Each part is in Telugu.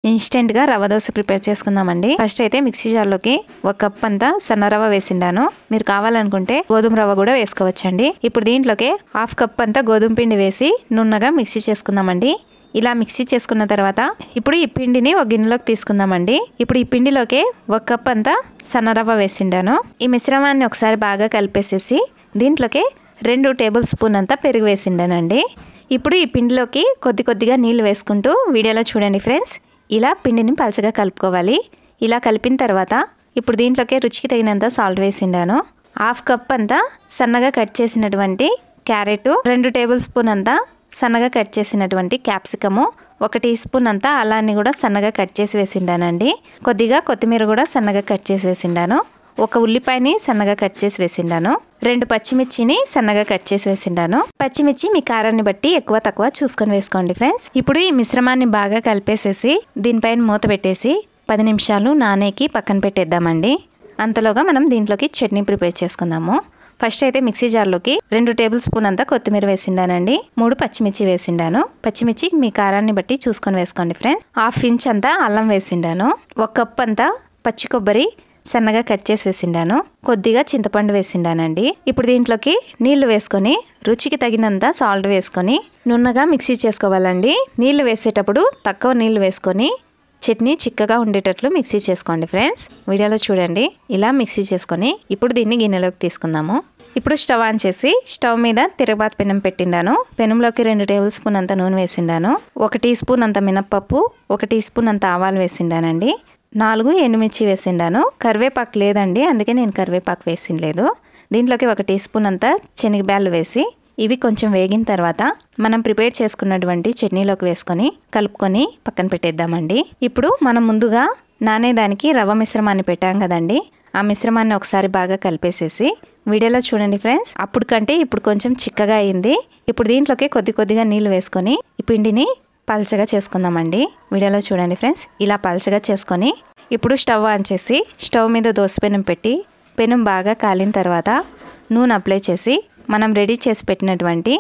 ఇన్స్టెంట్ గా రవ్వ దోశ ప్రిపేర్ చేసుకుందామండి. ఫస్ట్ అయితే మిక్సీ జార్ లోకి 1 కప్ అంతా సన్న రవ్వ వేసిండాను. మీరు కావాలనుకుంటే గోధుమ రవ్వ కూడా వేసుకోవచ్చండి. ఇప్పుడు దీంట్లోకి 1/2 కప్ అంతా గోధుమ పిండి వేసి నున్నగా మిక్సీ చేసుకుందామండి. ఇలా మిక్సీ చేసుకున్న తర్వాత ఇప్పుడు ఈ పిండిని ఒక గిన్నెలోకి తీసుకుందామండి. ఇప్పుడు ఈ పిండిలోకి 1 కప్ అంతా సన్న రవ్వ వేసిండాను. ఈ మిశ్రమాన్ని ఒకసారి బాగా కలిపేసేసి దీంట్లోకి 2 టేబుల్ స్పూన్ అంతా పెరుగు వేసిండానండి. ఇప్పుడు ఈ పిండిలోకి కొద్దిగా నీళ్లు వేసుకుంటూ వీడియోలో చూడండి ఫ్రెండ్స్, ఇలా పిండిని పలచగా కలుపుకోవాలి. ఇలా కలిపిన తర్వాత ఇప్పుడు దీంట్లోకి రుచికి తగినంత సాల్ట్ వేసిండాను. 1/2 కప్ అంతా సన్నగా కట్ చేసినటువంటి క్యారెట్, 2 టేబుల్ స్పూన్ అంతా సన్నగా కట్ చేసినటువంటి క్యాప్సికము, 1 టీ స్పూన్ అంతా అల్లాన్ని కూడా సన్నగా కట్ చేసి వేసిండానండి. కొద్దిగా కొత్తిమీర కూడా సన్నగా కట్ చేసి వేసిండాను. 1 ఉల్లిపాయని సన్నగా కట్ చేసి వేసిండాను. 2 పచ్చిమిర్చిని సన్నగా కట్ చేసి వేసిండాను. పచ్చిమిర్చి మీ కారాన్ని బట్టి ఎక్కువ తక్కువ చూసుకొని వేసుకోండి ఫ్రెండ్స్. ఇప్పుడు ఈ మిశ్రమాన్ని బాగా కలిపేసేసి దీనిపైన మూత పెట్టేసి 10 నిమిషాలు నానేకి పక్కన పెట్టేద్దామండి. అంతలోగా మనం దీంట్లోకి చట్నీ ప్రిపేర్ చేసుకుందాము. ఫస్ట్ అయితే మిక్సీ జార్లోకి 2 టేబుల్ స్పూన్ అంతా కొత్తిమీర వేసిండానండి. 3 పచ్చిమిర్చి వేసిండాను. పచ్చిమిర్చి మీ కారాన్ని బట్టి చూసుకొని వేసుకోండి ఫ్రెండ్స్. 1/2 ఇంచ్ అంతా అల్లం వేసిండాను. 1 కప్ అంతా పచ్చి కొబ్బరి సన్నగా కట్ చేసి వేసిండాను. కొద్దిగా చింతపండు వేసిండానండి. ఇప్పుడు దీంట్లోకి నీళ్లు వేసుకొని రుచికి తగినంత సాల్ట్ వేసుకొని నున్నగా మిక్సీ చేసుకోవాలండి. నీళ్లు వేసేటప్పుడు తక్కువ నీళ్లు వేసుకొని చట్నీ చిక్కగా ఉండేటట్లు మిక్సీ చేసుకోండి ఫ్రెండ్స్. వీడియోలో చూడండి, ఇలా మిక్సీ చేసుకొని ఇప్పుడు దీన్ని గిన్నెలోకి తీసుకుందాము. ఇప్పుడు స్టవ్ ఆన్ చేసి స్టవ్ మీద తిరగబాతు పెనం పెట్టిండాను. పెనంలోకి 2 టేబుల్ స్పూన్ అంత నూనె వేసిండాను. 1 టీ స్పూన్ అంత మినప్పప్పు, 1 టీ స్పూన్ అంత ఆవాలు వేసిండానండి. 4 ఎండుమిర్చి వేసిండాను. కరివేపాకు లేదండి, అందుకే నేను కరివేపాకు వేసిండలేదు. దీంట్లోకి 1 టీ స్పూన్ అంతా శనగబ్యాళ్ళు వేసి ఇవి కొంచెం వేగిన తర్వాత మనం ప్రిపేర్ చేసుకున్నటువంటి చట్నీలోకి వేసుకొని కలుపుకొని పక్కన పెట్టేద్దామండి. ఇప్పుడు మనం ముందుగా నానేదానికి రవ్వ మిశ్రమాన్ని పెట్టాం కదండి, ఆ మిశ్రమాన్ని ఒకసారి బాగా కలిపేసేసి వీడియోలో చూడండి ఫ్రెండ్స్, అప్పుడు కంటే ఇప్పుడు కొంచెం చిక్కగా అయింది. ఇప్పుడు దీంట్లోకి కొద్దిగా నీళ్లు వేసుకొని ఈ పిండిని పల్చగా చేసుకుందామండి. వీడియోలో చూడండి ఫ్రెండ్స్, ఇలా పల్చగా చేసుకొని ఇప్పుడు స్టవ్ ఆన్ చేసి స్టవ్ మీద దోశ పెనం పెట్టి పెనం బాగా కాలిన తర్వాత నూనె అప్లై చేసి మనం రెడీ చేసి పెట్టినటువంటి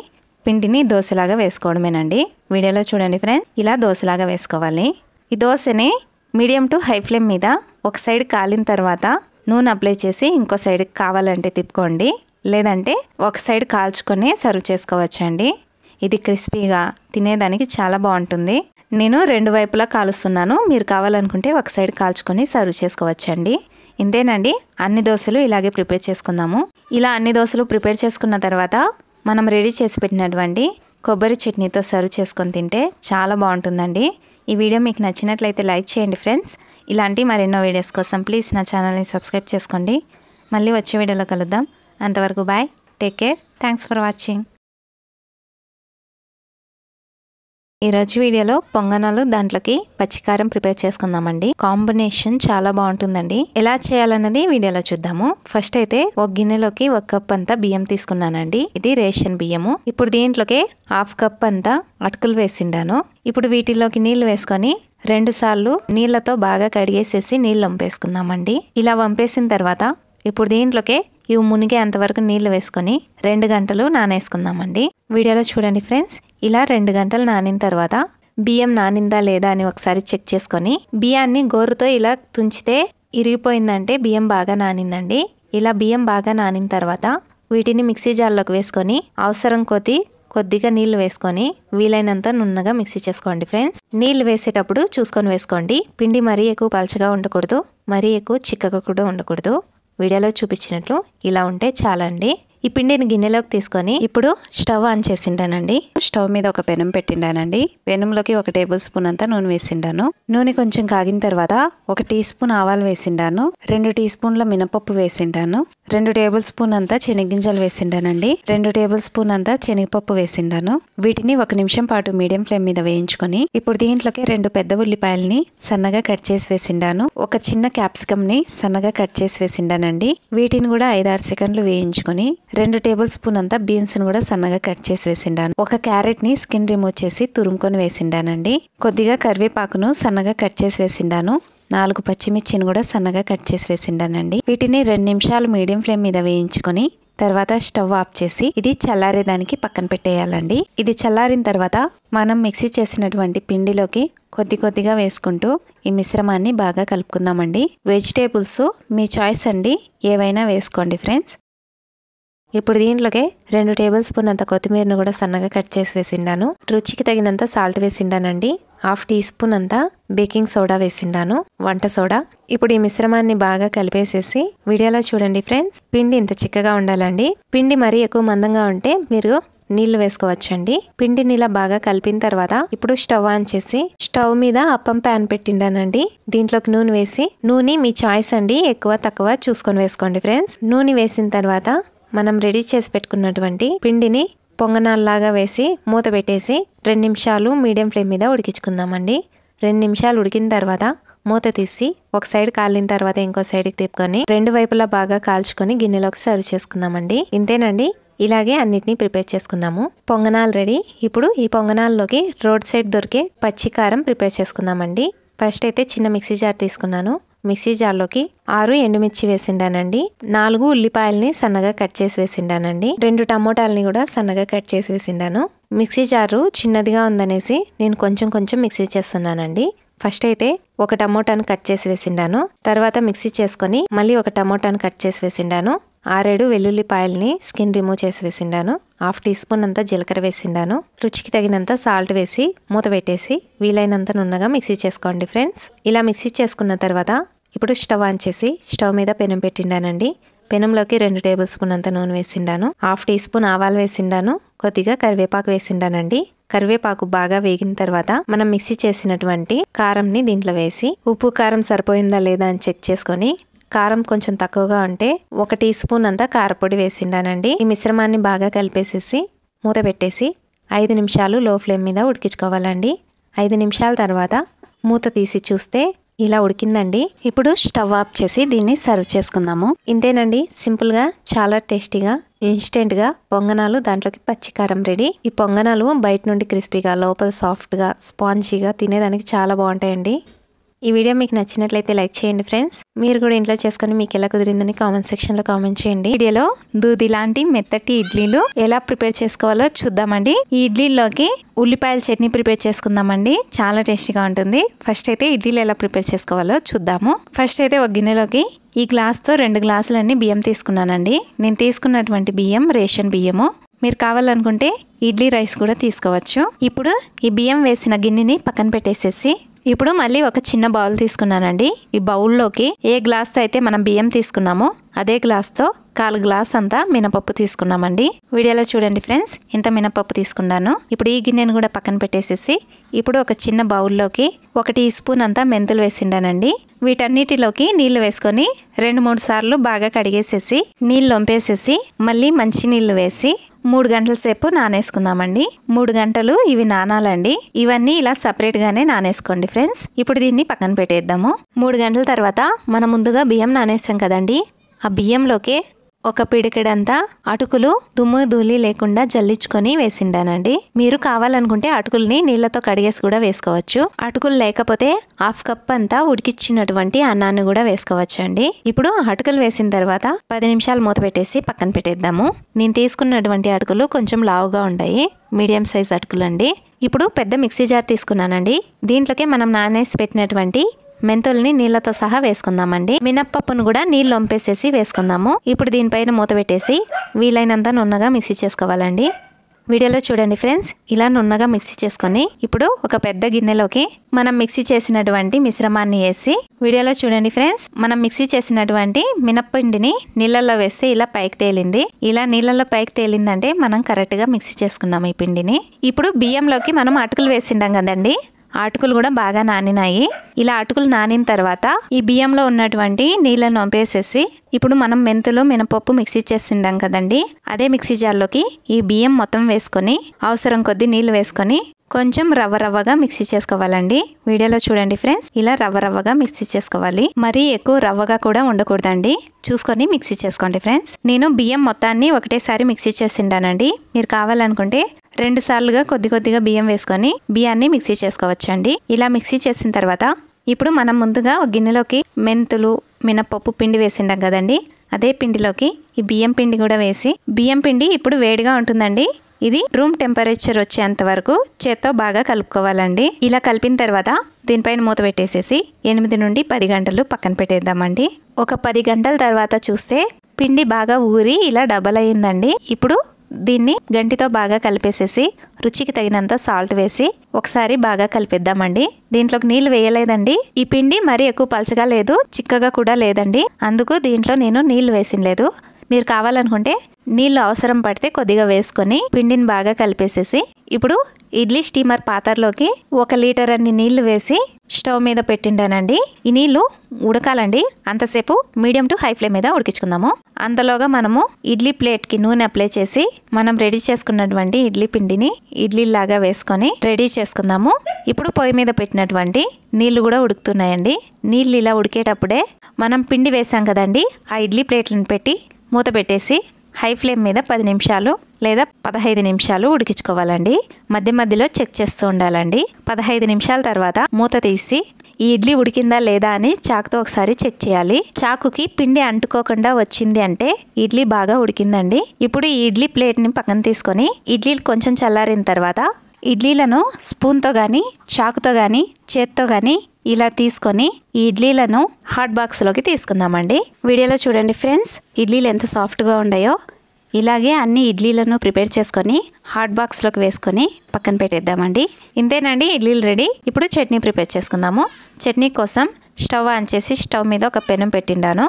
పిండిని దోశలాగా వేసుకోవడమేనండి. వీడియోలో చూడండి ఫ్రెండ్స్, ఇలా దోశలాగా వేసుకోవాలి. ఈ దోశని మీడియం టు హై ఫ్లేమ్ మీద ఒక సైడ్ కాలిన తర్వాత నూనె అప్లై చేసి ఇంకో సైడ్ కావాలంటే తిప్పుకోండి, లేదంటే ఒక సైడ్ కాల్చుకొని సర్వ్ చేసుకోవచ్చండి. ఇది క్రిస్పీగా తినేదానికి చాలా బాగుంటుంది. నేను 2 వైపులా కాలుస్తున్నాను. మీరు కావాలనుకుంటే ఒక సైడ్ కాల్చుకొని సర్వ్ చేసుకోవచ్చండి. ఇంతేనండి, అన్ని దోశలు ఇలాగే ప్రిపేర్ చేసుకుందాము. ఇలా అన్ని దోశలు ప్రిపేర్ చేసుకున్న తర్వాత మనం రెడీ చేసి పెట్టినటువంటి కొబ్బరి చట్నీతో సర్వ్ చేసుకొని తింటే చాలా బాగుంటుందండి. ఈ వీడియో మీకు నచ్చినట్లయితే లైక్ చేయండి ఫ్రెండ్స్. ఇలాంటి మరెన్నో వీడియోస్ కోసం ప్లీజ్ నా ఛానల్ని సబ్స్క్రైబ్ చేసుకోండి. మళ్ళీ వచ్చే వీడియోలో కలుద్దాం. అంతవరకు bye, take care, thanks for watching. ఈరోజు వీడియోలో పొంగనాలు దాంట్లోకి పచ్చికారం ప్రిపేర్ చేసుకుందామండి. కాంబినేషన్ చాలా బాగుంటుందండి. ఎలా చేయాలన్నది వీడియోలో చూద్దాము. ఫస్ట్ అయితే ఒక గిన్నెలోకి 1 కప్ అంతా బియ్యం తీసుకున్నానండి. ఇది రేషన్ బియ్యము. ఇప్పుడు దీంట్లోకి 1/2 కప్ అంతా అటుకులు వేసిండాను. ఇప్పుడు వీటిలోకి నీళ్లు వేసుకొని 2 సార్లు నీళ్లతో బాగా కడిగేసేసి నీళ్లు వంపేసుకుందామండి. ఇలా వంపేసిన తర్వాత ఇప్పుడు దీంట్లోకి ఇవి మునిగే అంతవరకు నీళ్లు వేసుకొని 2 గంటలు నానేసుకుందామండి. వీడియోలో చూడండి ఫ్రెండ్స్, ఇలా 2 గంటలు నానిన తర్వాత బియ్యం నానిందా లేదా అని ఒకసారి చెక్ చేసుకొని బియ్యాన్ని గోరుతో ఇలా తుంచితే ఇరిగిపోయిందంటే బియ్యం బాగా నానిందండి. ఇలా బియ్యం బాగా నానిన తర్వాత వీటిని మిక్సీ జార్లోకి వేసుకొని అవసరం కొద్దిగా నీళ్లు వేసుకొని వీలైనంత నున్నగా మిక్సీ చేసుకోండి ఫ్రెండ్స్. నీళ్లు వేసేటప్పుడు చూసుకొని వేసుకోండి. పిండి మరీ ఎక్కువ పలచగా ఉండకూడదు, మరీ ఎక్కువ చిక్కగా కూడా ఉండకూడదు. వీడియోలో చూపించినట్లు ఇలా ఉంటే చాలండి. ఈ పిండిని గిన్నెలోకి తీసుకొని ఇప్పుడు స్టవ్ ఆన్ చేసిండానండి. స్టవ్ మీద ఒక పెనం పెట్టిండానండి. పెనంలోకి 1 టేబుల్ స్పూన్ అంతా నూనె వేసిండాను. నూనె కొంచెం కాగిన తర్వాత 1 టీ స్పూన్ ఆవాలు వేసిండాను. 2 టీ స్పూన్ల మినపప్పు వేసిండాను. 2 టేబుల్ స్పూన్ అంతా శనగగింజలు వేసిండానండి. 2 టేబుల్ స్పూన్ అంతా శనగపప్పు వేసిండాను. వీటిని 1 నిమిషం పాటు మీడియం ఫ్లేమ్ మీద వేయించుకొని ఇప్పుడు దీంట్లోకి 2 పెద్ద ఉల్లిపాయల్ని సన్నగా కట్ చేసి వేసిండాను. 1 చిన్న క్యాప్సికమ్ ని సన్నగా కట్ చేసి వేసిండానండి. వీటిని కూడా 5-6 సెకండ్లు వేయించుకొని 2 టేబుల్ స్పూన్ అంతా బీన్స్ ను కూడా సన్నగా కట్ చేసి వేసిండాను. 1 క్యారెట్ ని స్కిన్ రిమూవ్ చేసి తురుముకొని వేసిండానండి. కొద్దిగా కరివేపాకును సన్నగా కట్ చేసి వేసిండాను. 4 పచ్చిమిర్చిని కూడా సన్నగా కట్ చేసి వేసిండానండి. వీటిని 2 నిమిషాలు మీడియం ఫ్లేమ్ మీద వేయించుకొని తర్వాత స్టవ్ ఆఫ్ చేసి ఇది చల్లారేదానికి పక్కన పెట్టేయాలండి. ఇది చల్లారిన తర్వాత మనం మిక్సీ చేసినటువంటి పిండిలోకి కొద్దిగా వేసుకుంటూ ఈ మిశ్రమాన్ని బాగా కలుపుకుందామండి. వెజిటేబుల్స్ మీ చాయిస్ అండి, ఏవైనా వేసుకోండి ఫ్రెండ్స్. ఇప్పుడు దీంట్లోకి 2 టేబుల్ స్పూన్ అంత కొత్తిమీరను కూడా సన్నగా కట్ చేసి వేసిండాను. రుచికి తగినంత సాల్ట్ వేసిండానండి. 1/2 టీ స్పూన్ అంతా బేకింగ్ సోడా వేసిండాను, వంట సోడా. ఇప్పుడు ఈ మిశ్రమాన్ని బాగా కలిపేసేసి వీడియోలో చూడండి ఫ్రెండ్స్, పిండి ఇంత చిక్కగా ఉండాలండి. పిండి మరీ ఎక్కువ మందంగా ఉంటే మీరు నీళ్లు వేసుకోవచ్చండి. పిండిని ఇలా బాగా కలిపిన తర్వాత ఇప్పుడు స్టవ్ ఆన్ చేసి స్టవ్ మీద అప్పం ప్యాన్ పెట్టిండానండి. దీంట్లోకి నూనె వేసి, నూనె మీ చాయిస్ అండి, ఎక్కువ తక్కువ చూసుకొని వేసుకోండి ఫ్రెండ్స్. నూనె వేసిన తర్వాత మనం రెడీ చేసి పెట్టుకున్నటువంటి పిండిని పొంగనాల్లాగా వేసి మూత పెట్టేసి 2 నిమిషాలు మీడియం ఫ్లేమ్ మీద ఉడికించుకుందామండి. 2 నిమిషాలు ఉడికిన తర్వాత మూత తీసి ఒక సైడ్ కాలిన తర్వాత ఇంకో సైడ్కి తిప్పుకొని 2 వైపులా బాగా కాల్చుకొని గిన్నెలోకి సర్వ్ చేసుకుందామండి. ఇంతేనండి, ఇలాగే అన్నిటినీ ప్రిపేర్ చేసుకుందాము. పొంగనాలు రెడీ. ఇప్పుడు ఈ పొంగనాల్లోకి రోడ్ సైడ్ దొరికే పచ్చి కారం ప్రిపేర్ చేసుకుందామండి. ఫస్ట్ అయితే చిన్న మిక్సీ జార్ తీసుకున్నాను. మిక్సీ జార్లోకి 6 ఎండుమిర్చి వేసిండానండి. 4 ఉల్లిపాయల్ని సన్నగా కట్ చేసి వేసిండానండి. 2 టమోటాలని కూడా సన్నగా కట్ చేసి వేసిండాను. మిక్సీ జారు చిన్నదిగా ఉందనేసి నేను కొంచెం మిక్సీ చేస్తున్నానండి. ఫస్ట్ అయితే ఒక టమోటాను కట్ చేసి వేసిండాను. తర్వాత మిక్సీ చేసుకొని మళ్ళీ ఒక టమోటాను కట్ చేసి వేసిండాను. 6-7 వెల్లుల్లిపాయల్ని స్కిన్ రిమూవ్ చేసి వేసిండాను. 1/2 టీ స్పూన్ అంతా జీలకర్ర వేసిండాను. రుచికి తగినంత సాల్ట్ వేసి మూత పెట్టేసి వీలైనంత నున్నగా మిక్సీ చేసుకోండి ఫ్రెండ్స్. ఇలా మిక్సీ చేసుకున్న తర్వాత ఇప్పుడు స్టవ్ ఆన్ చేసి స్టవ్ మీద పెనం పెట్టిండానండి. పెనంలోకి 2 టేబుల్ స్పూన్ అంత నూనె వేసిండాను. 1/2 టీ స్పూన్ ఆవాలు వేసిండాను. కొద్దిగా కరివేపాకు వేసిండానండి. కరివేపాకు బాగా వేగిన తర్వాత మనం మిక్సీ చేసినటువంటి కారంని దీంట్లో వేసి ఉప్పు కారం సరిపోయిందా లేదా అని చెక్ చేసుకొని, కారం కొంచెం తక్కువగా ఉంటే 1 టీ స్పూన్ అంతా కారపొడి వేసిండానండి. ఈ మిశ్రమాన్ని బాగా కలిపేసేసి మూత పెట్టేసి 5 నిమిషాలు లో ఫ్లేమ్ మీద ఉడికించుకోవాలండి. 5 నిమిషాల తర్వాత మూత తీసి చూస్తే ఇలా ఉడికిందండి. ఇప్పుడు స్టవ్ ఆఫ్ చేసి దీన్ని సర్వ్ చేసుకుందాము. ఇంతేనండి, సింపుల్ గా చాలా టేస్టీగా ఇన్స్టెంట్ గా పొంగనాలు, దాంట్లోకి పచ్చికారం రెడీ. ఈ పొంగనాలు బయట నుండి క్రిస్పీగా, లోపల సాఫ్ట్ గా స్పాంజీగా తినేదానికి చాలా బాగుంటాయండి. ఈ వీడియో మీకు నచ్చినట్లయితే లైక్ చేయండి ఫ్రెండ్స్. మీరు కూడా ఇంట్లో చేసుకొని మీకు ఎలా కుదిరిందని కామెంట్ సెక్షన్ లో కామెంట్ చేయండి. వీడియోలో దూది లాంటి మెత్తటి ఇడ్లీలు ఎలా ప్రిపేర్ చేసుకోవాలో చూద్దామండి. ఈ ఇడ్లీలోకి ఉల్లిపాయల చట్నీ ప్రిపేర్ చేసుకుందామండి. చాలా టేస్టీగా ఉంటుంది. ఫస్ట్ అయితే ఇడ్లీలు ఎలా ప్రిపేర్ చేసుకోవాలో చూద్దాము. ఫస్ట్ అయితే ఒక గిన్నెలోకి ఈ గ్లాస్తో 2 గ్లాసులన్నీ బియ్యం తీసుకున్నానండి. నేను తీసుకున్నటువంటి బియ్యం రేషన్ బియ్యము. మీరు కావాలనుకుంటే ఇడ్లీ రైస్ కూడా తీసుకోవచ్చు. ఇప్పుడు ఈ బియ్యం వేసిన గిన్నెని పక్కన పెట్టేసేసి ఇప్పుడు మళ్ళీ ఒక చిన్న బౌల్ తీసుకున్నానండి. ఈ బౌల్లోకి ఏ గ్లాస్తో అయితే మనం బియ్యం తీసుకున్నామో అదే గ్లాస్తో 1/4 గ్లాస్ అంతా మినపప్పు తీసుకున్నామండి. వీడియోలో చూడండి ఫ్రెండ్స్, ఇంత మినపప్పు తీసుకున్నాను. ఇప్పుడు ఈ గిన్నెను కూడా పక్కన పెట్టేసేసి ఇప్పుడు ఒక చిన్న బౌల్లోకి 1 టీ స్పూన్ అంతా మెంతులు వేసిండానండి. వీటన్నిటిలోకి నీళ్లు వేసుకొని 2-3 సార్లు బాగా కడిగేసేసి నీళ్ళు వంపేసేసి మళ్ళీ మంచి నీళ్లు వేసి 3 గంటల సేపు నానేసుకుందామండి. 3 గంటలు ఇవి నానాలండి. ఇవన్నీ ఇలా సపరేట్ గానే నానేసుకోండి ఫ్రెండ్స్. ఇప్పుడు దీన్ని పక్కన పెట్టేద్దాము. 3 గంటల తర్వాత మనం ముందుగా బియ్యం నానేస్తాం కదండి, ఆ బియ్యంలోకి ఒక పిడికెడంతా అటుకులు దుమ్ము ధూళి లేకుండా జల్లించుకొని వేసిండానండి. మీరు కావాలనుకుంటే అటుకుల్ని నీళ్లతో కడిగేసి కూడా వేసుకోవచ్చు. అటుకులు లేకపోతే 1/2 కప్ అంతా ఉడికిచ్చినటువంటి అన్నాన్ని కూడా వేసుకోవచ్చు అండి. ఇప్పుడు అటుకులు వేసిన తర్వాత 10 నిమిషాలు మూత పెట్టేసి పక్కన పెట్టేద్దాము. నేను తీసుకున్నటువంటి అటుకులు కొంచెం లావుగా ఉంటాయి, మీడియం సైజ్ అటుకులు అండి. ఇప్పుడు పెద్ద మిక్సీ జార్ తీసుకున్నానండి. దీంట్లోకి మనం నానేసి పెట్టినటువంటి మెంతుల్ని నీళ్లతో సహా వేసుకుందామండి. మినప్పప్పును కూడా నీళ్ళు వంపేసేసి వేసుకుందాము. ఇప్పుడు దీనిపైన మూత పెట్టేసి వీలైనంత నున్నగా మిక్సీ చేసుకోవాలండి. వీడియోలో చూడండి ఫ్రెండ్స్, ఇలా నున్నగా మిక్సీ చేసుకొని ఇప్పుడు ఒక పెద్ద గిన్నెలోకి మనం మిక్సీ చేసినటువంటి మిశ్రమాన్ని వేసి, వీడియోలో చూడండి ఫ్రెండ్స్, మనం మిక్సీ చేసినటువంటి మినప్పిండిని నీళ్ళల్లో వేస్తే ఇలా పైకి తేలింది. ఇలా నీళ్ళల్లో పైకి తేలిందంటే మనం కరెక్ట్ గా మిక్సీ చేసుకున్నాము ఈ పిండిని. ఇప్పుడు బియ్యంలోకి మనం అటుకులు వేసిండాం కదండి, అటుకులు కూడా బాగా నానినాయి. ఇలా అటుకులు నానిన తర్వాత ఈ బియ్యంలో ఉన్నటువంటి నీళ్ళను వంపేసేసి ఇప్పుడు మనం మెంతులు మినపప్పు మిక్సీ చేసిండాం కదండి, అదే మిక్సీ జార్లోకి ఈ బియ్యం మొత్తం వేసుకొని అవసరం కొద్ది నీళ్లు వేసుకొని కొంచెం రవ్వగా మిక్సీ చేసుకోవాలండి. వీడియోలో చూడండి ఫ్రెండ్స్, ఇలా రవ్వగా మిక్సీ చేసుకోవాలి. మరీ ఎక్కువ రవ్వగా కూడా ఉండకూడదండి, చూసుకొని మిక్సీ చేసుకోండి ఫ్రెండ్స్. నేను బియ్యం మొత్తాన్ని ఒకటేసారి మిక్సీ చేసిండానండి. మీరు కావాలనుకుంటే 2 సార్లుగా కొద్దిగా బియ్యం వేసుకొని బియ్యాన్ని మిక్సీ చేసుకోవచ్చండి. ఇలా మిక్సీ చేసిన తర్వాత ఇప్పుడు మనం ముందుగా ఒక గిన్నెలోకి మెంతులు మినపప్పు పిండి వేసిండాం కదండి, అదే పిండిలోకి ఈ బియ్యం పిండి కూడా వేసి, బియ్యం పిండి ఇప్పుడు వేడిగా ఉంటుందండి, ఇది రూమ్ టెంపరేచర్ వచ్చేంత వరకు చేత్తో బాగా కలుపుకోవాలండి. ఇలా కలిపిన తర్వాత దీనిపైన మూత పెట్టేసేసి 8 నుండి 10 గంటలు పక్కన పెట్టేద్దామండి. ఒక 10 గంటల తర్వాత చూస్తే పిండి బాగా ఊరి ఇలా డబల్ అయ్యిందండి. ఇప్పుడు దీన్ని గంటితో బాగా కలిపేసేసి రుచికి తగినంత సాల్ట్ వేసి ఒకసారి బాగా కలిపేద్దామండి. దీంట్లోకి నీళ్లు వేయలేదండి. ఈ పిండి మరీ ఎక్కువ పలచగా లేదు, చిక్కగా కూడా లేదండి. అందుకు దీంట్లో నేను నీళ్లు వేసినలేదు. మీరు కావాలనుకుంటే నీళ్లు అవసరం పడితే కొద్దిగా వేసుకొని పిండిని బాగా కలిపేసేసి ఇప్పుడు ఇడ్లీ స్టీమర్ పాత్రలోకి 1 లీటర్ అన్ని నీళ్లు వేసి స్టవ్ మీద పెట్టిండానండి. ఈ నీళ్లు ఉడకాలండి. అంతసేపు మీడియం టు హై ఫ్లేమ్ మీద ఉడికించుకుందాము. అంతలోగా మనము ఇడ్లీ ప్లేట్కి నూనె అప్లై చేసి మనం రెడీ చేసుకున్నటువంటి ఇడ్లీ పిండిని ఇడ్లీలాగా వేసుకొని రెడీ చేసుకుందాము. ఇప్పుడు పొయ్యి మీద పెట్టినటువంటి నీళ్లు కూడా ఉడుకుతున్నాయండి. నీళ్ళు ఇలా ఉడికేటప్పుడే మనం పిండి వేసాం కదండి, ఆ ఇడ్లీ ప్లేట్లను పెట్టి మూత పెట్టేసి హై ఫ్లేమ్ మీద 10 నిమిషాలు లేదా 15 నిమిషాలు ఉడికించుకోవాలండి. మధ్య మధ్యలో చెక్ చేస్తూ ఉండాలండి. 15 నిమిషాల తర్వాత మూత తీసి ఈ ఇడ్లీ ఉడికిందా లేదా అని చాకుతో ఒకసారి చెక్ చేయాలి. చాకుకి పిండి అంటుకోకుండా వచ్చింది అంటే ఇడ్లీ బాగా ఉడికిందండి. ఇప్పుడు ఈ ఇడ్లీ ప్లేట్ని పక్కన తీసుకొని ఇడ్లీలు కొంచెం చల్లారిన తర్వాత ఇడ్లీలను స్పూన్తో కానీ చాకుతో కానీ చేత్తో కానీ ఇలా తీసుకొని ఈ ఇడ్లీలను హాట్ బాక్స్లోకి తీసుకుందామండి. వీడియోలో చూడండి ఫ్రెండ్స్, ఇడ్లీలు ఎంత సాఫ్ట్గా ఉన్నాయో. ఇలాగే అన్ని ఇడ్లీలను ప్రిపేర్ చేసుకొని హాట్ బాక్స్లోకి వేసుకొని పక్కన పెట్టేద్దామండి. ఇంతేనండి, ఇడ్లీలు రెడీ. ఇప్పుడు చట్నీ ప్రిపేర్ చేసుకుందాము. చట్నీ కోసం స్టవ్ ఆన్ చేసి స్టవ్ మీద ఒక పెనం పెట్టిండాను.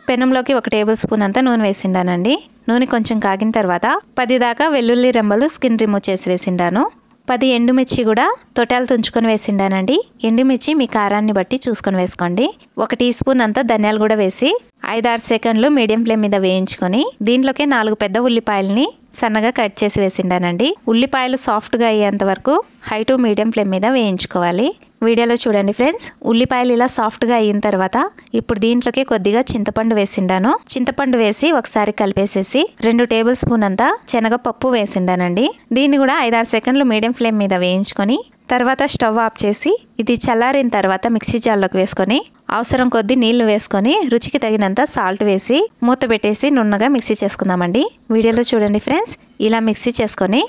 పెనంలోకి 1 టేబుల్ స్పూన్ అంతా నూనె వేసిండానండి. నూనె కొంచెం కాగిన తర్వాత 10 దాకా వెల్లుల్లి రెమ్మలు స్కిన్ రిమూవ్ చేసి వేసిండాను. 10 ఎండుమిర్చి కూడా తొటాలు తుంచుకొని వేసిండానండి. ఎండుమిర్చి మీ కారాన్ని బట్టి చూసుకొని వేసుకోండి. 1 టీ స్పూన్ అంతా ధనియాలు కూడా వేసి 5-6 సెకండ్లు మీడియం ఫ్లేమ్ మీద వేయించుకొని దీంట్లోకి 4 పెద్ద ఉల్లిపాయలని సన్నగా కట్ చేసి వేసిండానండి. ఉల్లిపాయలు సాఫ్ట్గా అయ్యేంత వరకు హై టు మీడియం ఫ్లేమ్ మీద వేయించుకోవాలి. వీడియోలో చూడండి ఫ్రెండ్స్, ఉల్లిపాయలు ఇలా సాఫ్ట్గా అయిన తర్వాత ఇప్పుడు దీంట్లోకి కొద్దిగా చింతపండు వేసిండాను. చింతపండు వేసి ఒకసారి కలిపేసేసి 2 టేబుల్ స్పూన్ అంతా శనగపప్పు వేసిండానండి. దీన్ని కూడా 5-6 సెకండ్లు మీడియం ఫ్లేమ్ మీద వేయించుకొని తర్వాత స్టవ్ ఆఫ్ చేసి ఇది చల్లారిన తర్వాత మిక్సీ జార్లోకి వేసుకొని అవసరం కొద్దీ నీళ్లు వేసుకొని రుచికి తగినంత సాల్ట్ వేసి మూత పెట్టేసి నున్నగా మిక్సీ చేసుకుందామండి. వీడియోలో చూడండి ఫ్రెండ్స్, ఇలా మిక్సీ చేసుకొని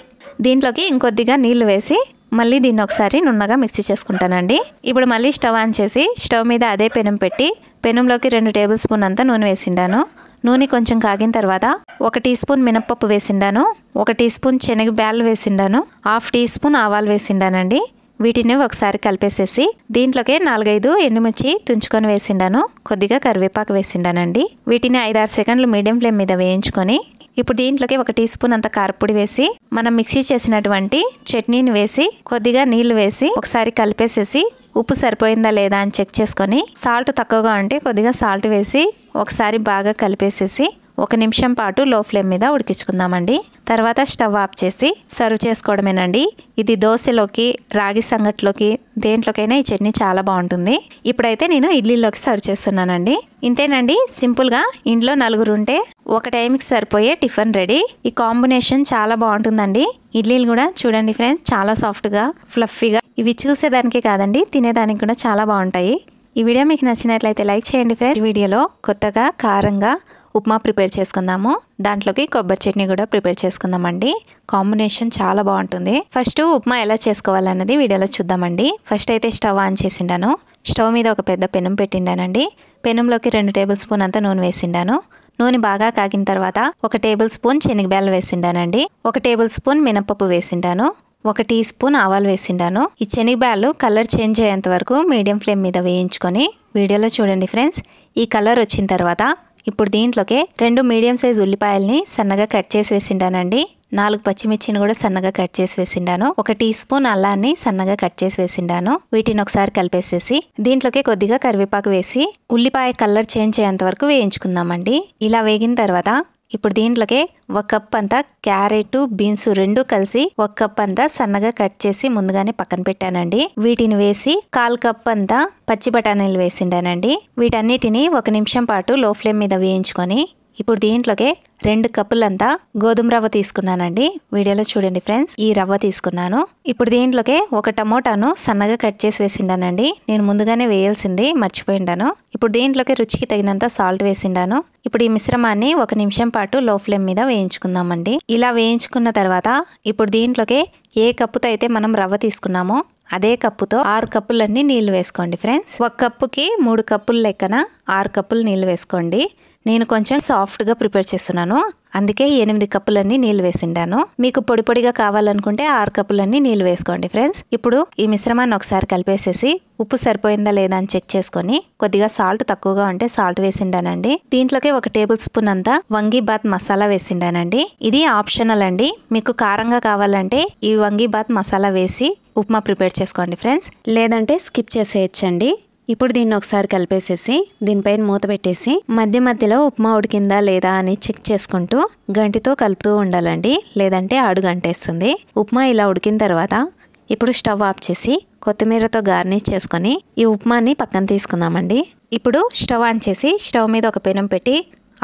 దీంట్లోకి ఇంకొద్దిగా నీళ్లు వేసి మళ్ళీ దీన్ని ఒకసారి నున్నగా మిక్సీ చేసుకుంటానండి. ఇప్పుడు మళ్ళీ స్టవ్ ఆన్ చేసి స్టవ్ మీద అదే పెనం పెట్టి పెనంలోకి 2 టేబుల్ స్పూన్ అంతా నూనె వేసిండాను. నూనె కొంచెం కాగిన తర్వాత 1 టీ స్పూన్ మినపప్పు వేసిండాను. 1 టీ స్పూన్ శనగ బ్యాళ్ళు వేసిండాను. 1/2 టీ స్పూన్ ఆవాలు వేసిండానండి. వీటిని ఒకసారి కలిపేసేసి దీంట్లోకి 4-5 ఎండుమిర్చి తుంచుకొని వేసిండాను. కొద్దిగా కరివేపాకు వేసిండానండి. వీటిని 5-6 సెకండ్లు మీడియం ఫ్లేమ్ మీద వేయించుకొని ఇప్పుడు దీంట్లోకి 1 టీ స్పూన్ అంత కారపొడి వేసి మనం మిక్సీ చేసినటువంటి చట్నీని వేసి కొద్దిగా నీళ్లు వేసి ఒకసారి కలిపేసేసి ఉప్పు సరిపోయిందా లేదా అని చెక్ చేసుకొని సాల్ట్ తక్కువగా ఉంటే కొద్దిగా సాల్ట్ వేసి ఒకసారి బాగా కలిపేసేసి 1 నిమిషం పాటు లో ఫ్లేమ్ మీద ఉడికించుకుందామండి. తర్వాత స్టవ్ ఆఫ్ చేసి సర్వ్ చేసుకోవడమేనండి. ఇది దోశలోకి, రాగి సంగట్లోకి, దేంట్లోకైనా ఈ చట్నీ చాలా బాగుంటుంది. ఇప్పుడైతే నేను ఇడ్లీలోకి సర్వ్ చేస్తున్నానండి. ఇంతేనండి, సింపుల్గా ఇంట్లో 4 ఉంటే ఒక టైంకి సరిపోయే టిఫిన్ రెడీ. ఈ కాంబినేషన్ చాలా బాగుంటుందండి. ఇడ్లీలు కూడా చూడండి ఫ్రెండ్స్, చాలా సాఫ్ట్గా ఫ్లఫీగా. ఇవి చూసేదానికే కాదండి, తినేదానికి కూడా చాలా బాగుంటాయి. ఈ వీడియో మీకు నచ్చినట్లయితే లైక్ చేయండి ఫ్రెండ్స్. ఈ వీడియోలో కొత్తగా కారంగా ఉప్మా ప్రిపేర్ చేసుకుందాము. దాంట్లోకి కొబ్బరి చట్నీ కూడా ప్రిపేర్ చేసుకుందామండి. కాంబినేషన్ చాలా బాగుంటుంది. ఫస్ట్ ఉప్మా ఎలా చేసుకోవాలన్నది వీడియోలో చూద్దామండి. ఫస్ట్ అయితే స్టవ్ ఆన్ చేసిండాను. స్టవ్ మీద ఒక పెద్ద పెనం పెట్టిండానండి. పెనంలోకి 2 టేబుల్ స్పూన్ అంతా నూనె వేసిండాను. నూనె బాగా కాగిన తర్వాత 1 టేబుల్ స్పూన్ శనగబ్యాళ్ళు వేసిండానండి. 1 టేబుల్ స్పూన్ మినపప్పు వేసిండాను. 1 టీ స్పూన్ ఆవాలు వేసిండాను. ఈ శనగబ్యాళ్ళు కలర్ చేంజ్ అయ్యేంత వరకు మీడియం ఫ్లేమ్ మీద వేయించుకొని వీడియోలో చూడండి ఫ్రెండ్స్, ఈ కలర్ వచ్చిన తర్వాత ఇప్పుడు దీంట్లోకి 2 మీడియం సైజ్ ఉల్లిపాయల్ని సన్నగా కట్ చేసి వేసిండానండి. 4 పచ్చిమిర్చిని కూడా సన్నగా కట్ చేసి వేసిండాను. 1 టీ స్పూన్ అల్లాన్ని సన్నగా కట్ చేసి వేసిండాను. వీటిని ఒకసారి కలిపేసేసి దీంట్లోకి కొద్దిగా కరివేపాకు వేసి ఉల్లిపాయ కలర్ చేంజ్ అయ్యేంత వరకు వేయించుకుందామండి. ఇలా వేగిన తర్వాత ఇప్పుడు దీంట్లోకి 1 కప్ అంతా క్యారెట్, బీన్స్ 2 కలిసి 1 కప్ అంతా సన్నగా కట్ చేసి ముందుగానే పక్కన పెట్టానండి. వీటిని వేసి 1/4 కప్ అంతా పచ్చి బఠానీలు వేసిండానండి. వీటన్నిటిని 1 నిమిషం పాటు లో ఫ్లేమ్ మీద వేయించుకొని ఇప్పుడు దీంట్లోకి 2 కప్పులంతా గోధుమ రవ్వ తీసుకున్నానండి. వీడియోలో చూడండి ఫ్రెండ్స్, ఈ రవ్వ తీసుకున్నాను. ఇప్పుడు దీంట్లోకి ఒక టమోటాను సన్నగా కట్ చేసి వేసిండానండి. నేను ముందుగానే వేయాల్సింది మర్చిపోయిండాను. ఇప్పుడు దీంట్లోకి రుచికి తగినంత సాల్ట్ వేసిండాను. ఇప్పుడు ఈ మిశ్రమాన్ని 1 నిమిషం పాటు లో ఫ్లేమ్ మీద వేయించుకుందామండి. ఇలా వేయించుకున్న తర్వాత ఇప్పుడు దీంట్లోకి ఏ కప్పుతో అయితే మనం రవ్వ తీసుకున్నామో అదే కప్పుతో 6 కప్పులన్నీ నీళ్లు వేసుకోండి ఫ్రెండ్స్. 1 కప్పుకి 3 కప్పుల లెక్కన 6 కప్పులు నీళ్లు వేసుకోండి. నేను కొంచెం సాఫ్ట్గా ప్రిపేర్ చేస్తున్నాను, అందుకే 8 కప్పులన్నీ నీళ్లు వేసిండాను. మీకు పొడి పొడిగా కావాలనుకుంటే 6 కప్పులన్నీ నీళ్లు వేసుకోండి ఫ్రెండ్స్. ఇప్పుడు ఈ మిశ్రమాన్ని ఒకసారి కలిపేసేసి ఉప్పు సరిపోయిందా లేదా అని చెక్ చేసుకొని కొద్దిగా సాల్ట్ తక్కువగా ఉంటే సాల్ట్ వేసిండానండి. దీంట్లోకి 1 టేబుల్ స్పూన్ అంతా వంగీబాత్ మసాలా వేసిండానండి. ఇది ఆప్షనల్ అండి. మీకు కారంగా కావాలంటే ఈ వంగీబాత్ మసాలా వేసి ఉప్మా ప్రిపేర్ చేసుకోండి ఫ్రెండ్స్, లేదంటే స్కిప్ చేసేయచ్చండి. ఇప్పుడు దీన్ని ఒకసారి కలిపేసేసి దీనిపైన మూత పెట్టేసి మధ్య మధ్యలో ఉప్మా ఉడికిందా లేదా అని చెక్ చేసుకుంటూ గంటితో కలుపుతూ ఉండాలండి, లేదంటే అడుగు అంటేస్తుంది. ఉప్మా ఇలా ఉడికిన తర్వాత ఇప్పుడు స్టవ్ ఆఫ్ చేసి కొత్తిమీరతో గార్నిష్ చేసుకొని ఈ ఉప్మాని పక్కన తీసుకుందామండి. ఇప్పుడు స్టవ్ ఆన్ చేసి స్టవ్ మీద ఒక పెనం పెట్టి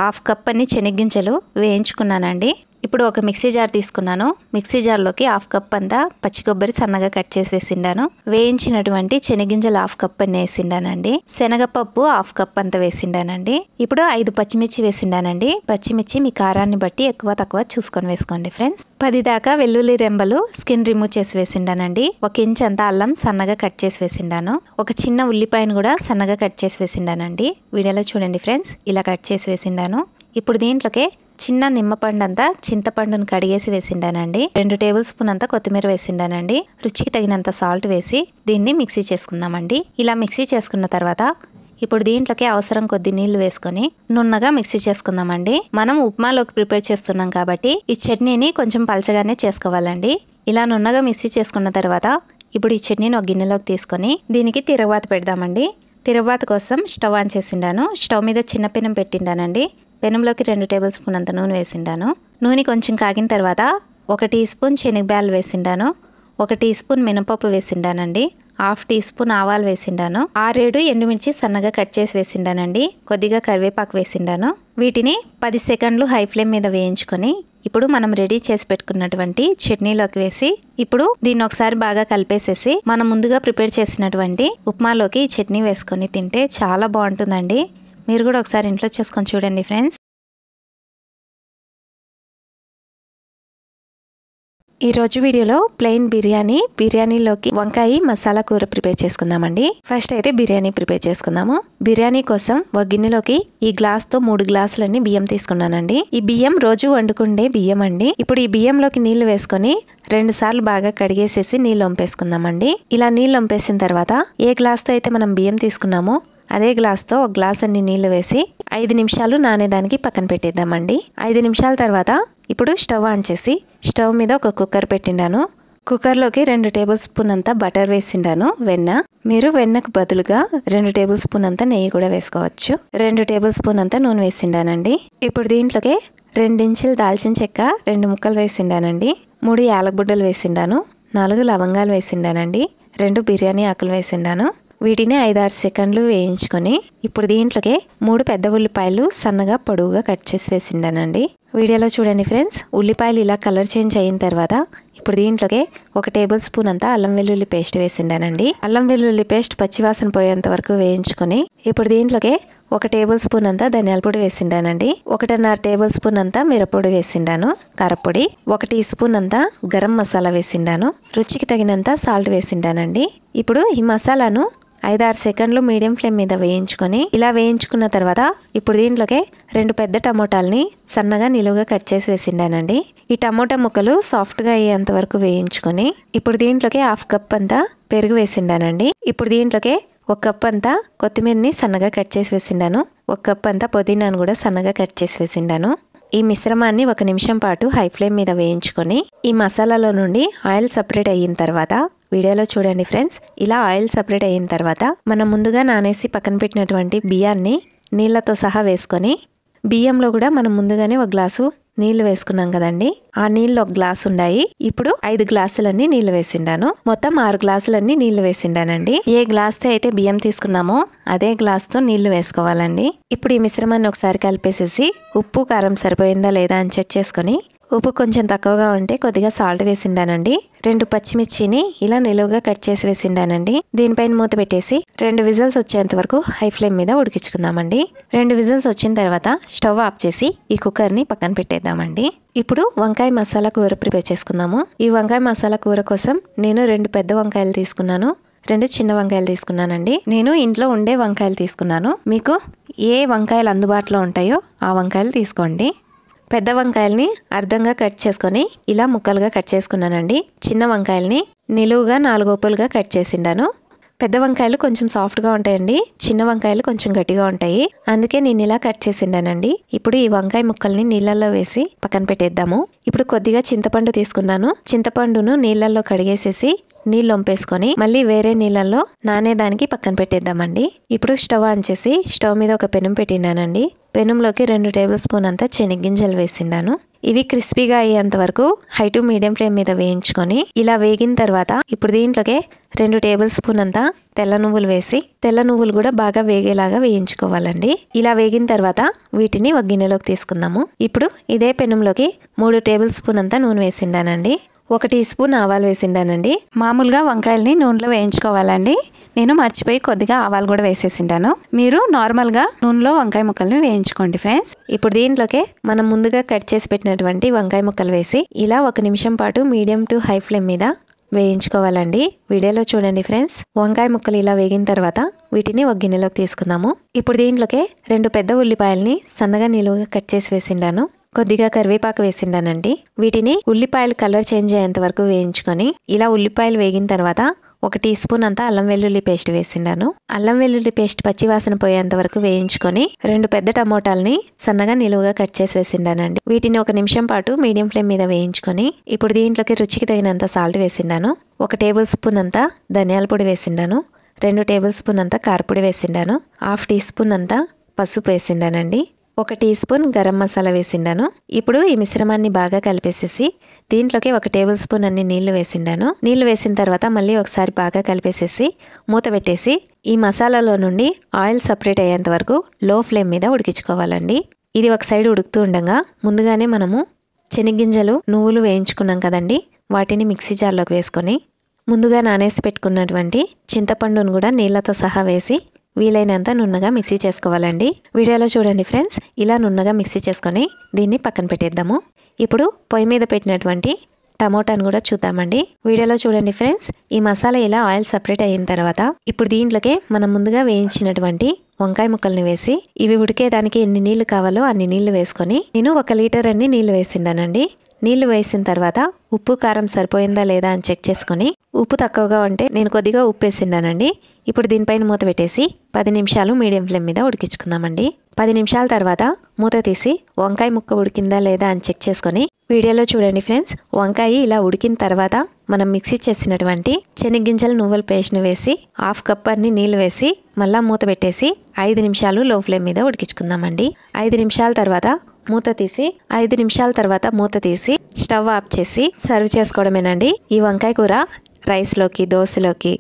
1/2 కప్ అన్ని శనగ్గింజలు వేయించుకున్నానండి. ఇప్పుడు ఒక మిక్సీ జార్ తీసుకున్నాను. మిక్సీ జార్లోకి 1/2 కప్ అంతా పచ్చి కొబ్బరి సన్నగా కట్ చేసి వేసిండాను. వేయించినటువంటి శనగింజలు 1/2 కప్ అని వేసిండానండి. శనగపప్పు 1/2 కప్ అంతా వేసిండానండి. ఇప్పుడు 5 పచ్చిమిర్చి వేసిండానండి. పచ్చిమిర్చి మీ కారాన్ని బట్టి ఎక్కువ తక్కువ చూసుకొని వేసుకోండి ఫ్రెండ్స్. 10 దాకా వెల్లుల్లి రెంబలు స్కిన్ రిమూవ్ చేసి వేసిండానండి. 1 ఇంచ్ అంతా అల్లం సన్నగా కట్ చేసి వేసిండాను. ఒక చిన్న ఉల్లిపాయను కూడా సన్నగా కట్ చేసి వేసిండానండి. వీడియోలో చూడండి ఫ్రెండ్స్, ఇలా కట్ చేసి వేసిండాను. ఇప్పుడు దీంట్లోకి చిన్న నిమ్మపండు అంతా చింతపండును కడిగేసి వేసిండానండి. 2 టేబుల్ స్పూన్ అంతా కొత్తిమీర వేసిండానండి. రుచికి తగినంత సాల్ట్ వేసి దీన్ని మిక్సీ చేసుకుందామండి. ఇలా మిక్సీ చేసుకున్న తర్వాత ఇప్పుడు దీంట్లోకి అవసరం కొద్ది నీళ్లు వేసుకొని నున్నగా మిక్సీ చేసుకుందామండి. మనం ఉప్మాలోకి ప్రిపేర్ చేస్తున్నాం కాబట్టి ఈ చట్నీని కొంచెం పలచగానే చేసుకోవాలండి. ఇలా నున్నగా మిక్సీ చేసుకున్న తర్వాత ఇప్పుడు ఈ చట్నీని ఒక గిన్నెలోకి తీసుకొని దీనికి తిరగబాత పెడదామండి. తిరగబాత కోసం స్టవ్ ఆన్ చేసిండాను. స్టవ్ మీద చిన్న పెనం పెట్టిండానండి. పెనంలోకి 2 టేబుల్ స్పూన్ అంత నూనె వేసిండాను. నూనె కొంచెం కాగిన తర్వాత 1 టీ స్పూన్ శనగబ్యాలు వేసిండాను. 1 టీ స్పూన్ మినపప్పు వేసిండానండి. 1/2 టీ స్పూన్ ఆవాలు వేసిండాను. 6-7 ఎండుమిర్చి సన్నగా కట్ చేసి వేసిండానండి. కొద్దిగా కరివేపాకు వేసిండాను. వీటిని 10 సెకండ్లు హై ఫ్లేమ్ మీద వేయించుకొని ఇప్పుడు మనం రెడీ చేసి పెట్టుకున్నటువంటి చట్నీలోకి వేసి ఇప్పుడు దీన్ని ఒకసారి బాగా కలిపేసేసి మనం ముందుగా ప్రిపేర్ చేసినటువంటి ఉప్మాలోకి ఈ చట్నీ వేసుకొని తింటే చాలా బాగుంటుందండి. మీరు కూడా ఒకసారి ఇంట్లో చేసుకొని చూడండి ఫ్రెండ్స్. ఈరోజు వీడియోలో ప్లెయిన్ బిర్యానీలోకి వంకాయ మసాలా కూర ప్రిపేర్ చేసుకుందామండి. ఫస్ట్ అయితే బిర్యానీ ప్రిపేర్ చేసుకుందాము. బిర్యానీ కోసం ఒక గిన్నెలోకి ఈ గ్లాస్తో 3 గ్లాసులన్నీ బియ్యం తీసుకున్నానండి. ఈ బియ్యం రోజు వండుకుండే బియ్యం అండి. ఇప్పుడు ఈ బియ్యంలోకి నీళ్లు వేసుకొని 2 సార్లు బాగా కడిగేసేసి నీళ్ళు వంపేసుకుందామండి. ఇలా నీళ్ళు వంపేసిన తర్వాత ఏ గ్లాస్తో అయితే మనం బియ్యం తీసుకున్నామో అదే గ్లాస్తో 1 గ్లాస్ అన్ని నీళ్లు వేసి 5 నిమిషాలు నానేదానికి పక్కన పెట్టేద్దామండి. 5 నిమిషాల తర్వాత ఇప్పుడు స్టవ్ ఆన్ చేసి స్టవ్ మీద ఒక కుక్కర్ పెట్టిండాను. కుక్కర్లోకి 2 టేబుల్ స్పూన్ అంతా బటర్ వేసిండాను. వెన్న, మీరు వెన్నకు బదులుగా 2 టేబుల్ స్పూన్ అంతా నెయ్యి కూడా వేసుకోవచ్చు. 2 టేబుల్ స్పూన్ అంతా నూనె వేసిండానండి. ఇప్పుడు దీంట్లోకి 2 ఇంచులు దాల్చిన చెక్క 2 ముక్కలు వేసిండానండి. 3 యాలకుబుడ్డలు వేసిండాను. 4 లవంగాలు వేసిండానండి. 2 బిర్యానీ ఆకులు వేసిండాను. వీటిని 5-6 సెకండ్లు వేయించుకొని ఇప్పుడు దీంట్లోకి 3 పెద్ద ఉల్లిపాయలు సన్నగా పొడవుగా కట్ చేసి వేసిండానండి. వీడియోలో చూడండి ఫ్రెండ్స్, ఉల్లిపాయలు ఇలా కలర్ చేంజ్ అయిన తర్వాత ఇప్పుడు దీంట్లోకి 1 టేబుల్ స్పూన్ అంతా అల్లం వెల్లుల్లి పేస్ట్ వేసిండానండి. అల్లం వెల్లుల్లి పేస్ట్ పచ్చివాసన పోయేంత వరకు వేయించుకొని ఇప్పుడు దీంట్లోకి 1 టేబుల్ స్పూన్ అంతా ధనియాల పొడి వేసిండానండి. 1.5 టేబుల్ స్పూన్ అంతా మిరప్పొడి వేసిండాను. కారపొడి 1 టీ స్పూన్ అంతా గరం మసాలా వేసిండాను. రుచికి తగినంత సాల్ట్ వేసిండానండి. ఇప్పుడు ఈ మసాలాను 5-6 సెకండ్లు మీడియం ఫ్లేమ్ మీద వేయించుకొని ఇలా వేయించుకున్న తర్వాత ఇప్పుడు దీంట్లోకి 2 పెద్ద టమోటాలని సన్నగా నిలువుగా కట్ చేసి వేసిండానండి. ఈ టమోటా ముక్కలు సాఫ్ట్గా అయ్యేంత వరకు వేయించుకొని ఇప్పుడు దీంట్లోకి 1/2 కప్ అంతా పెరుగు వేసిండానండి. ఇప్పుడు దీంట్లోకి 1 కప్ అంతా కొత్తిమీరని సన్నగా కట్ చేసి వేసిండాను. 1 కప్ అంతా పుదీనాను కూడా సన్నగా కట్ చేసి వేసిండాను. ఈ మిశ్రమాన్ని 1 నిమిషం పాటు హై ఫ్లేమ్ మీద వేయించుకొని ఈ మసాలాలో నుండి ఆయిల్ సపరేట్ అయిన తర్వాత వీడియోలో చూడండి ఫ్రెండ్స్, ఇలా ఆయిల్ సపరేట్ అయిన తర్వాత మనం ముందుగా నానేసి పక్కన పెట్టినటువంటి బియ్యాన్ని నీళ్లతో సహా వేసుకొని బియ్యంలో కూడా మనం ముందుగానే 1 గ్లాసు నీళ్లు వేసుకున్నాం కదండి, ఆ నీళ్ళు 1 గ్లాస్ ఉన్నాయి. ఇప్పుడు 5 గ్లాసులన్నీ నీళ్లు వేసిండాను. మొత్తం 6 గ్లాసులన్నీ నీళ్లు వేసిండానండి. ఏ గ్లాస్ తో అయితే బియ్యం తీసుకున్నామో అదే గ్లాస్ తో నీళ్లు వేసుకోవాలండి. ఇప్పుడు ఈ మిశ్రమాన్ని ఒకసారి కలిపేసేసి ఉప్పు కారం సరిపోయిందా లేదా అని చెక్ చేసుకొని, ఉప్పు కొంచెం తక్కువగా ఉంటే కొద్దిగా సాల్ట్ వేసిండానండి. 2 పచ్చిమిర్చిని ఇలా నిలువుగా కట్ చేసి వేసిండానండి. దీనిపైన మూత పెట్టేసి 2 విజిల్స్ వచ్చేంత వరకు హై ఫ్లేమ్ మీద ఉడికించుకుందామండి. 2 విజిల్స్ వచ్చిన తర్వాత స్టవ్ ఆఫ్ చేసి ఈ కుక్కర్ని పక్కన పెట్టేద్దామండి. ఇప్పుడు వంకాయ మసాలా కూర ప్రిపేర్ చేసుకుందాము. ఈ వంకాయ మసాలా కూర కోసం నేను 2 పెద్ద వంకాయలు తీసుకున్నాను, 2 చిన్న వంకాయలు తీసుకున్నానండి. నేను ఇంట్లో ఉండే వంకాయలు తీసుకున్నాను. మీకు ఏ వంకాయలు అందుబాటులో ఉంటాయో ఆ వంకాయలు తీసుకోండి. పెద్ద వంకాయల్ని అర్ధంగా కట్ చేసుకొని ఇలా ముక్కలుగా కట్ చేసుకున్నానండి. చిన్న వంకాయల్ని నిలువుగా 4 ఒప్పులుగా కట్ చేసిండాను. పెద్ద వంకాయలు కొంచెం సాఫ్ట్గా ఉంటాయండి, చిన్న వంకాయలు కొంచెం గట్టిగా ఉంటాయి, అందుకే నేను ఇలా కట్ చేసిండానండి. ఇప్పుడు ఈ వంకాయ ముక్కల్ని నీళ్ళల్లో వేసి పక్కన పెట్టేద్దాము. ఇప్పుడు కొద్దిగా చింతపండు తీసుకున్నాను. చింతపండును నీళ్ళల్లో కడిగేసేసి నీళ్ళు వంపేసుకొని మళ్ళీ వేరే నీళ్ళల్లో నానేదానికి పక్కన పెట్టేద్దామండి. ఇప్పుడు స్టవ్ ఆన్ చేసి స్టవ్ మీద ఒక పెనం పెట్టినానండి. పెనంలోకి 2 టేబుల్ స్పూన్ అంతా శనగ్గింజలు వేసిండాను. ఇవి క్రిస్పీగా అయ్యేంత వరకు హై టు మీడియం ఫ్లేమ్ మీద వేయించుకొని, ఇలా వేగిన తర్వాత ఇప్పుడు దీంట్లోకి 2 టేబుల్ స్పూన్ అంతా తెల్ల నువ్వులు వేసి, తెల్ల నువ్వులు కూడా బాగా వేగేలాగా వేయించుకోవాలండి. ఇలా వేగిన తర్వాత వీటిని ఒక గిన్నెలోకి తీసుకుందాము. ఇప్పుడు ఇదే పెనంలోకి 3 టేబుల్ స్పూన్ అంతా నూనె వేసిండానండి. 1 టీ స్పూన్ ఆవాలు వేసిండానండి. మామూలుగా వంకాయల్ని నూనెలో వేయించుకోవాలండి. నేను మర్చిపోయి కొద్దిగా ఆవాలు కూడా వేసేసిండాను. మీరు నార్మల్గా నూనెలో వంకాయ ముక్కల్ని వేయించుకోండి ఫ్రెండ్స్. ఇప్పుడు దీంట్లోకి మనం ముందుగా కట్ చేసి పెట్టినటువంటి వంకాయ ముక్కలు వేసి ఇలా 1 నిమిషం పాటు మీడియం టు హై ఫ్లేమ్ మీద వేయించుకోవాలండి. వీడియోలో చూడండి ఫ్రెండ్స్. వంకాయ ముక్కలు ఇలా వేగిన తర్వాత వీటిని ఒక గిన్నెలోకి తీసుకుందాము. ఇప్పుడు దీంట్లోకి 2 పెద్ద ఉల్లిపాయల్ని సన్నగా నిలువుగా కట్ చేసి వేసిండాను. కొద్దిగా కరివేపాకు వేసిండానండి. వీటిని ఉల్లిపాయలు కలర్ చేంజ్ అయ్యేంత వరకు వేయించుకొని, ఇలా ఉల్లిపాయలు వేగిన తర్వాత 1 టీ స్పూన్ అంతా అల్లం వెల్లుల్లి పేస్ట్ వేసిండాను. అల్లం వెల్లుల్లి పేస్ట్ పచ్చివాసన పోయేంత వరకు వేయించుకొని 2 పెద్ద టమోటాలని సన్నగా నిలువుగా కట్ చేసి వేసిండానండి. వీటిని 1 నిమిషం పాటు మీడియం ఫ్లేమ్ మీద వేయించుకొని, ఇప్పుడు దీంట్లోకి రుచికి తగినంత సాల్ట్ వేసిండాను. 1 టేబుల్ స్పూన్ అంతా ధనియాల పొడి వేసిండాను. 2 టేబుల్ స్పూన్ అంతా కారపొడి వేసిండాను. 1/2 టీ స్పూన్ అంతా పసుపు వేసిండానండి. 1 టీ స్పూన్ గరం మసాలా వేసిండాను. ఇప్పుడు ఈ మిశ్రమాన్ని బాగా కలిపేసేసి దీంట్లోకి 1 టేబుల్ స్పూన్ అన్ని నీళ్లు వేసిండాను. నీళ్లు వేసిన తర్వాత మళ్ళీ ఒకసారి బాగా కలిపేసేసి మూత పెట్టేసి ఈ మసాలాలో నుండి ఆయిల్ సపరేట్ అయ్యేంత వరకు లో ఫ్లేమ్ మీద ఉడికించుకోవాలండి. ఇది ఒక సైడ్ ఉడుకుతూ ఉండగా ముందుగానే మనము శనగ్గింజలు నువ్వులు వేయించుకున్నాం కదండి, వాటిని మిక్సీ జార్లోకి వేసుకొని ముందుగా నానేసి పెట్టుకున్నటువంటి చింతపండును కూడా నీళ్లతో సహా వేసి వీలైనంత నున్నగా మిక్సీ చేసుకోవాలండి. వీడియోలో చూడండి ఫ్రెండ్స్. ఇలా నున్నగా మిక్సీ చేసుకొని దీన్ని పక్కన పెట్టేద్దాము. ఇప్పుడు పొయ్యి మీద పెట్టినటువంటి టమోటాను కూడా చూద్దామండి. వీడియోలో చూడండి ఫ్రెండ్స్. ఈ మసాలా ఇలా ఆయిల్ సపరేట్ అయిన తర్వాత ఇప్పుడు దీంట్లోకి మనం ముందుగా వేయించినటువంటి వంకాయ ముక్కల్ని వేసి ఇవి ఉడికేదానికి ఎన్ని నీళ్లు కావాలో అన్ని నీళ్లు వేసుకొని, నేను 1 లీటర్ అన్ని నీళ్లు వేసిండానండి. నీళ్లు వేసిన తర్వాత ఉప్పు కారం సరిపోయిందా లేదా అని చెక్ చేసుకొని, ఉప్పు తక్కువగా ఉంటే నేను కొద్దిగా ఉప్పు వేసిండానండి. ఇప్పుడు దీనిపైన మూత పెట్టేసి 10 నిమిషాలు మీడియం ఫ్లేమ్ మీద ఉడికించుకుందామండి. 10 నిమిషాల తర్వాత మూత తీసి వంకాయ ముక్క ఉడికిందా లేదా అని చెక్ చేసుకొని, వీడియోలో చూడండి ఫ్రెండ్స్. వంకాయ ఇలా ఉడికిన తర్వాత మనం మిక్సీ చేసినటువంటి శనగ్గింజల నువ్వుల పేస్ట్ని వేసి 1/2 కప్ అన్ని నీళ్ళు వేసి మళ్ళా మూత పెట్టేసి 5 నిమిషాలు లో ఫ్లేమ్ మీద ఉడికించుకుందామండి. 5 నిమిషాల తర్వాత మూత తీసి స్టవ్ ఆఫ్ చేసి సర్వ్ చేసుకోవడమేనండి. ఈ వంకాయ కూర రైస్లోకి, దోశలోకి,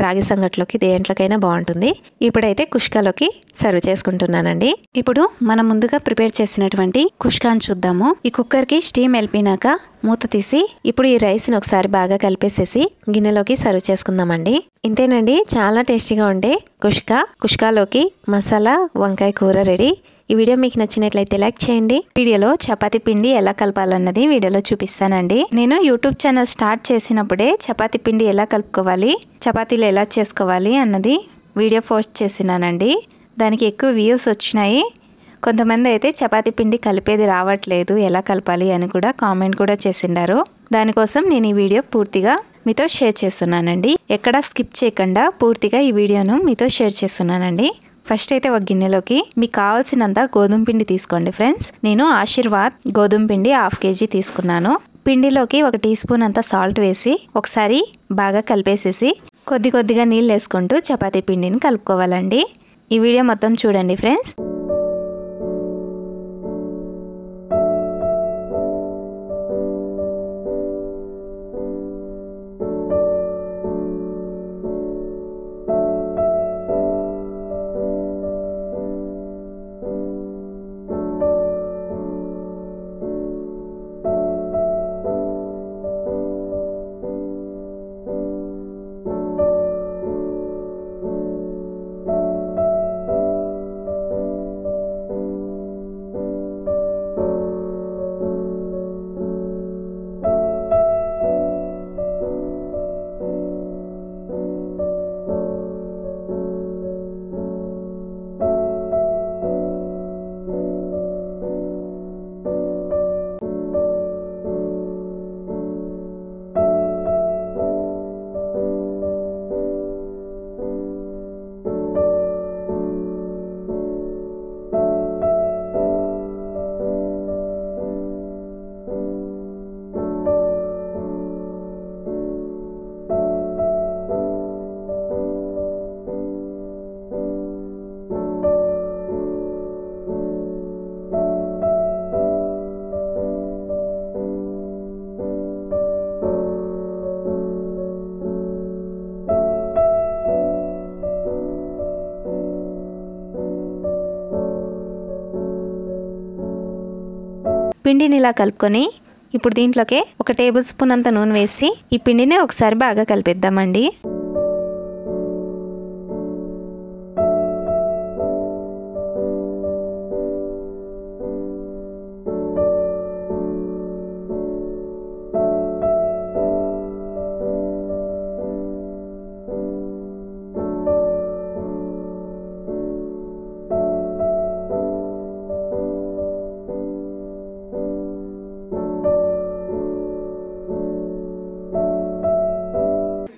రాగి సంగట్లోకి దేంట్లోకైనా బాగుంటుంది. ఇప్పుడైతే కుష్కాలోకి సర్వ్ చేసుకుంటున్నానండి. ఇప్పుడు మనం ముందుగా ప్రిపేర్ చేసినటువంటి కుష్కాని చూద్దాము. ఈ కుక్కర్కి స్టీమ్ వెళ్ళిపోయినాక మూత తీసి ఇప్పుడు ఈ రైస్ని ఒకసారి బాగా కలిపేసేసి గిన్నెలోకి సర్వ్ చేసుకుందామండి. ఇంతేనండి, చాలా టేస్టీగా ఉండే కుష్కాలోకి మసాలా వంకాయ కూర రెడీ. ఈ వీడియో మీకు నచ్చినట్లయితే లైక్ చేయండి. వీడియోలో చపాతీ పిండి ఎలా కలపాలన్నది వీడియోలో చూపిస్తానండి. నేను యూట్యూబ్ ఛానల్ స్టార్ట్ చేసినప్పుడే చపాతీ పిండి ఎలా కలుపుకోవాలి, చపాతీలు ఎలా చేసుకోవాలి అన్నది వీడియో పోస్ట్ చేసినానండి. దానికి ఎక్కువ వ్యూస్ వచ్చినాయి. కొంతమంది అయితే చపాతీ పిండి కలిపేది రావట్లేదు, ఎలా కలపాలి అని కూడా కామెంట్ కూడా చేసిండారు. దానికోసం నేను ఈ వీడియో పూర్తిగా మీతో షేర్ చేస్తున్నానండి. ఎక్కడా స్కిప్ చేయకుండా పూర్తిగా ఈ వీడియోను మీతో షేర్ చేస్తున్నానండి. ఫస్ట్ అయితే ఒక గిన్నెలోకి మీకు కావాల్సినంత గోధుమ పిండి తీసుకోండి ఫ్రెండ్స్. నేను ఆశీర్వాద్ గోధుమ పిండి 1/2 కేజీ తీసుకున్నాను. పిండిలోకి 1 టీ స్పూన్ అంత సాల్ట్ వేసి ఒకసారి బాగా కలిపేసేసి కొద్దిగా నీళ్ళు వేసుకుంటూ చపాతీ పిండిని కలుపుకోవాలండి. ఈ వీడియో మొత్తం చూడండి ఫ్రెండ్స్. పిండిని ఇలా కలుపుకొని ఇప్పుడు దీంట్లోకి 1 టేబుల్ స్పూన్ అంత నూనె వేసి ఈ పిండిని ఒకసారి బాగా కలిపేద్దామండి.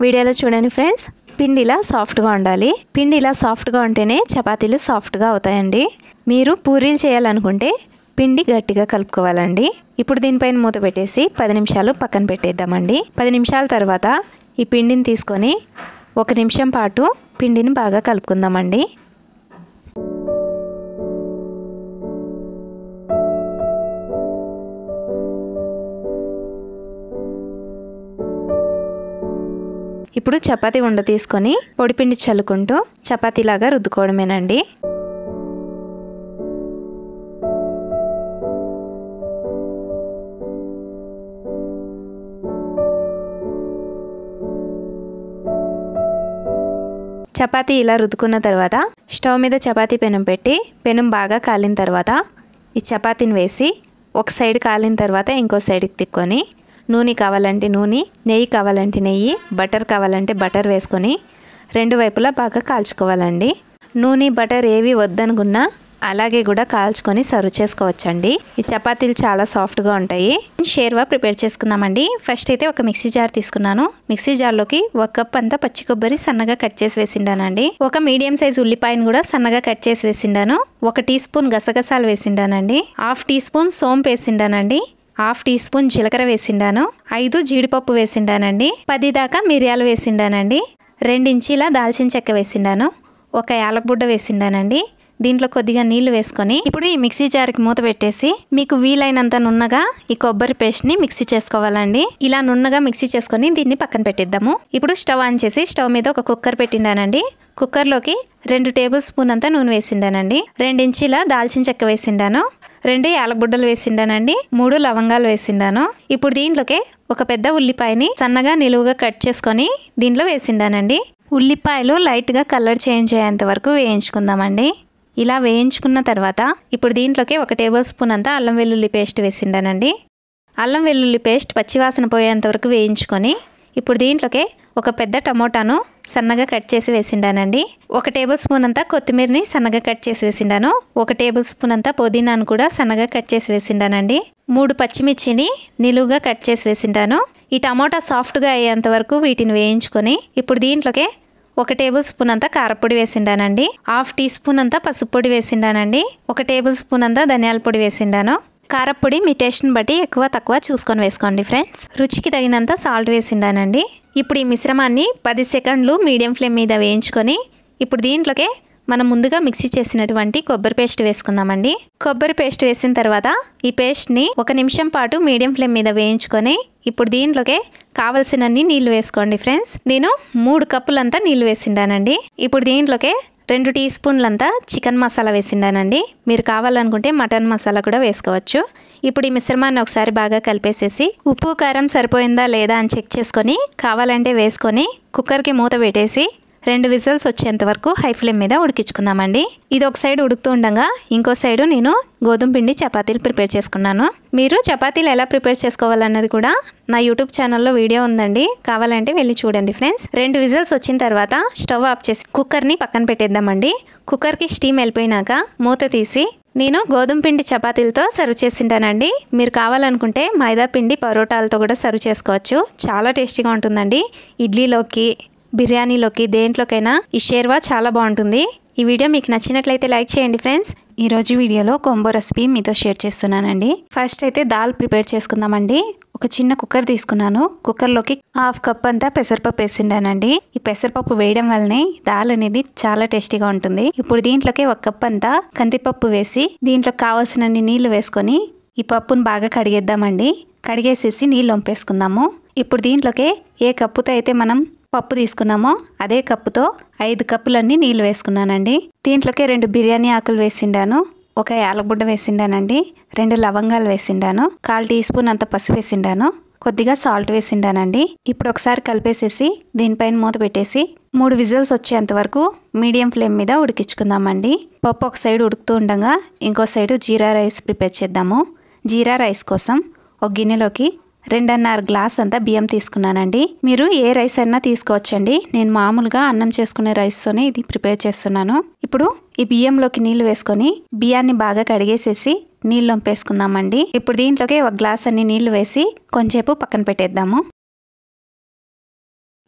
వీడియోలో చూడండి ఫ్రెండ్స్, పిండి ఇలా సాఫ్ట్గా ఉండాలి. పిండి ఇలా సాఫ్ట్గా ఉంటేనే చపాతీలు సాఫ్ట్గా అవుతాయండి. మీరు పూరీలు చేయాలనుకుంటే పిండి గట్టిగా కలుపుకోవాలండి. ఇప్పుడు దీనిపైన మూత పెట్టేసి 10 నిమిషాలు పక్కన పెట్టేద్దామండి. 10 నిమిషాల తర్వాత ఈ పిండిని తీసుకొని 1 నిమిషం పాటు పిండిని బాగా కలుపుకుందామండి. ఇప్పుడు చపాతీ ఉండ తీసుకొని పొడిపిండి చల్లుకుంటూ చపాతీలాగా రుద్దుకోవడమేనండి. చపాతీ ఇలా రుద్దుకున్న తర్వాత స్టవ్ మీద చపాతీ పెనం పెట్టి పెనం బాగా కాలిన తర్వాత ఈ చపాతీని వేసి ఒక సైడ్ కాలిన తర్వాత ఇంకో సైడ్కి తిప్పుకొని నూనె కావాలంటే నూనె, నెయ్యి కావాలంటే నెయ్యి, బటర్ కావాలంటే బటర్ వేసుకొని 2 వైపులా బాగా కాల్చుకోవాలండి. నూనె, బటర్ ఏవి వద్దనుకున్నా అలాగే కూడా కాల్చుకొని సర్వ్ చేసుకోవచ్చండి. ఈ చపాతీలు చాలా సాఫ్ట్గా ఉంటాయి. షేర్వా ప్రిపేర్ చేసుకుందామండి. ఫస్ట్ అయితే ఒక మిక్సీ జార్ తీసుకున్నాను. మిక్సీ జార్లోకి 1 కప్ అంతా పచ్చి కొబ్బరి సన్నగా కట్ చేసి వేసిండానండి. ఒక మీడియం సైజ్ ఉల్లిపాయను కూడా సన్నగా కట్ చేసి వేసిండాను. 1 టీ స్పూన్ గసగసాలు వేసిండానండి. 1/2 టీ స్పూన్ సోంపు వేసిండానండి. 1/2 టీ స్పూన్ జీలకర్ర వేసిండాను. 5 జీడిపప్పు వేసిండానండి. 10 దాకా మిరియాలు వేసిండానండి. 2 ఇంచీల దాల్చిన చెక్క వేసిండాను. 1 యాలకుబుడ్డ వేసిండానండి. దీంట్లో కొద్దిగా నీళ్లు వేసుకొని ఇప్పుడు ఈ మిక్సీ జార్కి మూత పెట్టేసి మీకు వీలైనంత నున్నగా ఈ కొబ్బరి పేస్ట్ని మిక్సీ చేసుకోవాలండి. ఇలా నున్నగా మిక్సీ చేసుకొని దీన్ని పక్కన పెట్టిద్దాము. ఇప్పుడు స్టవ్ ఆన్ చేసి స్టవ్ మీద ఒక కుక్కర్ పెట్టిండానండి. కుక్కర్లోకి 2 టేబుల్ స్పూన్ అంతా నూనె వేసిండానండి. 2 ఇంచీల దాల్చిన చెక్క వేసిండాను. 2 యాలకుబుడ్డలు వేసిండానండి. 3 లవంగాలు వేసిండాను. ఇప్పుడు దీంట్లోకి ఒక పెద్ద ఉల్లిపాయని సన్నగా నిలువుగా కట్ చేసుకొని దీంట్లో వేసిండానండి. ఉల్లిపాయలు లైట్గా కలర్ చేంజ్ అయ్యేంత వరకు వేయించుకుందామండి. ఇలా వేయించుకున్న తర్వాత ఇప్పుడు దీంట్లోకి 1 టేబుల్ స్పూన్ అంతా అల్లం వెల్లుల్లి పేస్ట్ వేసిండానండి. అల్లం వెల్లుల్లి పేస్ట్ పచ్చివాసన పోయేంత వరకు వేయించుకొని ఇప్పుడు దీంట్లోకి ఒక పెద్ద టమోటాను సన్నగా కట్ చేసి వేసిండానండి. 1 టేబుల్ స్పూన్ అంతా కొత్తిమీరని సన్నగా కట్ చేసి వేసిండాను. 1 టేబుల్ స్పూన్ అంతా పుదీనాను కూడా సన్నగా కట్ చేసి వేసిండానండి. 3 పచ్చిమిర్చిని నిలువుగా కట్ చేసి వేసిండాను. ఈ టమోటా సాఫ్ట్గా అయ్యేంత వరకు వీటిని వేయించుకొని ఇప్పుడు దీంట్లోకి 1 టేబుల్ స్పూన్ అంతా కారపొడి వేసిండానండి. 1/2 టీ స్పూన్ అంతా పసుపు పొడి వేసిండానండి. 1 టేబుల్ స్పూన్ అంతా ధనియాల పొడి వేసిండాను. కారపొడి మీ టేస్ట్ని బట్టి ఎక్కువ తక్కువ చూసుకొని వేసుకోండి ఫ్రెండ్స్. రుచికి తగినంత సాల్ట్ వేసిండానండి. ఇప్పుడు ఈ మిశ్రమాన్ని 10 సెకండ్లు మీడియం ఫ్లేమ్ మీద వేయించుకొని ఇప్పుడు దీంట్లోకి మనం ముందుగా మిక్సీ చేసినటువంటి కొబ్బరి పేస్ట్ వేసుకుందామండి. కొబ్బరి పేస్ట్ వేసిన తర్వాత ఈ పేస్ట్ని 1 నిమిషం పాటు మీడియం ఫ్లేమ్ మీద వేయించుకొని ఇప్పుడు దీంట్లోకి కావలసినన్ని నీళ్లు వేసుకోండి ఫ్రెండ్స్. నేను 3 కప్పులంతా నీళ్లు వేసిండానండి. ఇప్పుడు దీంట్లోకి 2 టీ స్పూన్లంతా చికెన్ మసాలా వేసిండానండి. మీరు కావాలనుకుంటే మటన్ మసాలా కూడా వేసుకోవచ్చు. ఇప్పుడు ఈ మిశ్రమాన్ని ఒకసారి బాగా కలిపేసేసి ఉప్పు కారం సరిపోయిందా లేదా అని చెక్ చేసుకొని కావాలంటే వేసుకొని కుక్కర్కి మూత పెట్టేసి 2 విజిల్స్ వచ్చేంత వరకు హై ఫ్లేమ్ మీద ఉడికించుకుందామండి. ఇది ఒక సైడ్ ఉడుకుతూ ఉండగా ఇంకో సైడు నేను గోధుమ పిండి చపాతీలు ప్రిపేర్ చేసుకున్నాను. మీరు చపాతీలు ఎలా ప్రిపేర్ చేసుకోవాలన్నది కూడా నా యూట్యూబ్ ఛానల్లో వీడియో ఉందండి. కావాలంటే వెళ్ళి చూడండి ఫ్రెండ్స్. 2 విజిల్స్ వచ్చిన తర్వాత స్టవ్ ఆఫ్ చేసి కుక్కర్ని పక్కన పెట్టేద్దామండి. కుక్కర్కి స్టీమ్ వెళ్ళిపోయినాక మూత తీసి నేను గోధుమ పిండి చపాతీలతో సర్వ్ చేసింటానండి. మీరు కావాలనుకుంటే మైదా పిండి పరోటాలతో కూడా సర్వ్ చేసుకోవచ్చు. చాలా టేస్టీగా ఉంటుందండి. ఇడ్లీలోకి, బిర్యానీలోకి, దేంట్లోకైనా ఈ షేర్వా చాలా బాగుంటుంది. ఈ వీడియో మీకు నచ్చినట్లయితే లైక్ చేయండి ఫ్రెండ్స్. ఈరోజు వీడియోలో కొంబో రెసిపీ మీతో షేర్ చేస్తున్నానండి. ఫస్ట్ అయితే దాల్ ప్రిపేర్ చేసుకుందామండి. ఒక చిన్న కుక్కర్ తీసుకున్నాను. కుక్కర్లోకి 1/2 కప్ అంతా పెసరపప్పు వేసిండానండి. ఈ పెసరపప్పు వేయడం వల్లనే దాల్ అనేది చాలా టేస్టీగా ఉంటుంది. ఇప్పుడు దీంట్లోకి 1 కప్ అంతా కందిపప్పు వేసి దీంట్లో కావాల్సినన్ని నీళ్లు వేసుకొని ఈ పప్పును బాగా కడిగేద్దామండి. కడిగేసేసి నీళ్ళు వంపేసుకుందాము. ఇప్పుడు దీంట్లోకి ఏ కప్పుతో అయితే మనం పప్పు తీసుకున్నామో అదే కప్పుతో 5 కప్పులన్నీ నీళ్లు వేసుకున్నానండి. దీంట్లోకి 2 బిర్యానీ ఆకులు వేసిండాను. ఒక యాలకుబుడ్డ వేసిండానండి, 2 లవంగాలు వేసిండాను, 1/4 టీ స్పూన్ అంత పసుపు వేసిండాను, కొద్దిగా సాల్ట్ వేసిండానండి. ఇప్పుడు ఒకసారి కలిపేసేసి దీనిపైన మూత పెట్టేసి 3 విజిల్స్ వచ్చేంత వరకు మీడియం ఫ్లేమ్ మీద ఉడికించుకుందామండి. పప్పు ఒక సైడ్ ఉడుకుతూ ఉండగా ఇంకో సైడు జీరా రైస్ ప్రిపేర్ చేద్దాము. జీరా రైస్ కోసం ఒక గిన్నెలోకి 2.5 గ్లాస్ అంతా బియ్యం తీసుకున్నానండి. మీరు ఏ రైస్ అయినా తీసుకోవచ్చండి. నేను మామూలుగా అన్నం చేసుకునే రైస్తోనే ఇది ప్రిపేర్ చేస్తున్నాను. ఇప్పుడు ఈ బియ్యంలోకి నీళ్లు వేసుకొని బియ్యాన్ని బాగా కడిగేసేసి నీళ్ళు వంపేసుకుందామండి. ఇప్పుడు దీంట్లోకి 1 గ్లాస్ అన్ని నీళ్లు వేసి కొంచెంసేపు పక్కన పెట్టేద్దాము.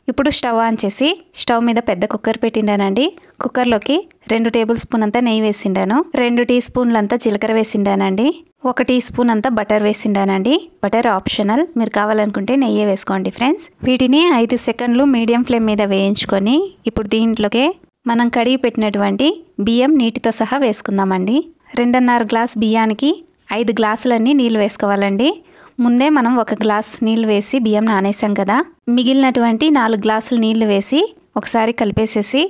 ఇప్పుడు స్టవ్ ఆన్ చేసి స్టవ్ మీద పెద్ద కుక్కర్ పెట్టిండానండి. కుక్కర్లోకి 2 టేబుల్ స్పూన్ అంతా నెయ్యి వేసిండాను, 2 టీ స్పూన్లంతా జీలకర్ర వేసిండానండి, 1 టీ స్పూన్ అంతా బటర్ వేసిండానండి. బటర్ ఆప్షనల్, మీరు కావాలనుకుంటే నెయ్యి వేసుకోండి ఫ్రెండ్స్. వీటిని 5 సెకండ్లు మీడియం ఫ్లేమ్ మీద వేయించుకొని ఇప్పుడు దీంట్లోకే మనం కడిగి పెట్టినటువంటి బియ్యం నీటితో సహా వేసుకుందామండి. 2.5 గ్లాస్ బియ్యానికి 5 గ్లాసులన్నీ నీళ్ళు వేసుకోవాలండి. ముందే మనం 1 గ్లాస్ నీళ్ళు వేసి బియ్యం నానేసాం కదా, మిగిలినటువంటి 4 గ్లాసులు నీళ్లు వేసి ఒకసారి కలిపేసేసి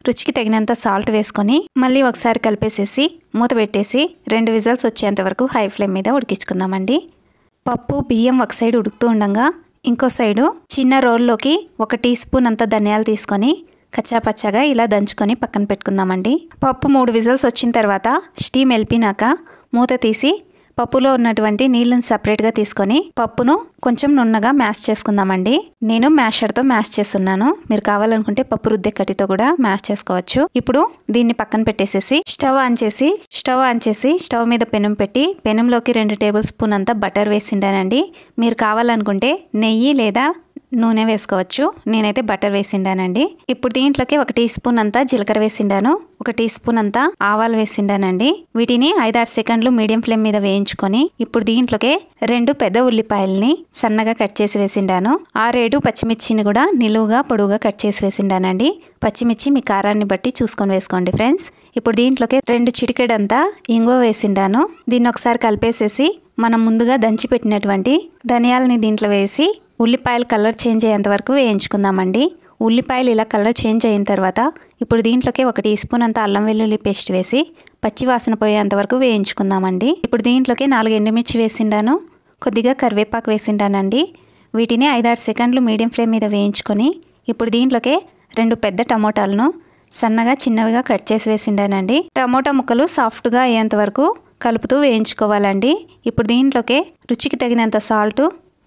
రుచికి తగినంత సాల్ట్ వేసుకొని మళ్ళీ ఒకసారి కలిపేసేసి మూత పెట్టేసి 2 విజిల్స్ వచ్చేంత వరకు హై ఫ్లేమ్ మీద ఉడికించుకుందామండి. పప్పు బియ్యం ఒక సైడ్ ఉడుకుతూ ఉండగా ఇంకో సైడు చిన్న రోల్లోకి 1 టీ స్పూన్ అంత ధనియాలు తీసుకొని కచ్చాపచ్చాగా ఇలా దంచుకొని పక్కన పెట్టుకుందామండి. పప్పు 3 విజిల్స్ వచ్చిన తర్వాత స్టీమ్ వెళ్ళినాక మూత తీసి పప్పులో ఉన్నటువంటి నీళ్ళని సపరేట్గా తీసుకొని పప్పును కొంచెం నున్నగా మ్యాష్ చేసుకుందామండి. నేను మ్యాషర్తో మ్యాష్ చేస్తున్నాను, మీరు కావాలనుకుంటే పప్పు రుద్దే కట్టితో కూడా మ్యాష్ చేసుకోవచ్చు. ఇప్పుడు దీన్ని పక్కన పెట్టేసేసి స్టవ్ ఆన్ చేసి స్టవ్ మీద పెనం పెట్టి పెనంలోకి 2 టేబుల్ స్పూన్ అంతా బటర్ వేసిండానండి. మీరు కావాలనుకుంటే నెయ్యి లేదా నూనె వేసుకోవచ్చు, నేనైతే బటర్ వేసిండానండి. ఇప్పుడు దీంట్లోకి 1 టీ స్పూన్ అంతా జీలకర్ర వేసిండాను, 1 టీ స్పూన్ అంతా ఆవాలు వేసిండానండి. వీటిని 5-6 సెకండ్లు మీడియం ఫ్లేమ్ మీద వేయించుకొని ఇప్పుడు దీంట్లోకి 2 పెద్ద ఉల్లిపాయల్ని సన్నగా కట్ చేసి వేసిండాను, 6-7 పచ్చిమిర్చిని కూడా నిలువుగా పొడువుగా కట్ చేసి వేసిండానండి. పచ్చిమిర్చి మీ కారాన్ని బట్టి చూసుకొని వేసుకోండి ఫ్రెండ్స్. ఇప్పుడు దీంట్లోకి 2 చిటికెడంతా ఇంగువ వేసిండాను. దీన్ని ఒకసారి కలిపేసేసి మనం ముందుగా దంచి పెట్టినటువంటి ధనియాలని దీంట్లో వేసి ఉల్లిపాయలు కలర్ చేంజ్ అయ్యేంత వరకు వేయించుకుందామండి. ఉల్లిపాయలు ఇలా కలర్ చేంజ్ అయిన తర్వాత ఇప్పుడు దీంట్లోకి 1 టీ స్పూన్ అంత అల్లం వెల్లుల్లి పేస్ట్ వేసి పచ్చి వాసన పోయేంత వరకు వేయించుకుందామండి. ఇప్పుడు దీంట్లోకి 4 ఎండుమిర్చి వేసిండాను, కొద్దిగా కరివేపాకు వేసిండానండి. వీటిని 5-6 సెకండ్లు మీడియం ఫ్లేమ్ మీద వేయించుకొని ఇప్పుడు దీంట్లోకి 2 పెద్ద టమోటాలను సన్నగా చిన్నవిగా కట్ చేసి వేసిండానండి. టమోటా ముక్కలు సాఫ్ట్గా అయ్యేంత వరకు కలుపుతూ వేయించుకోవాలండి. ఇప్పుడు దీంట్లోకి రుచికి తగినంత సాల్ట్,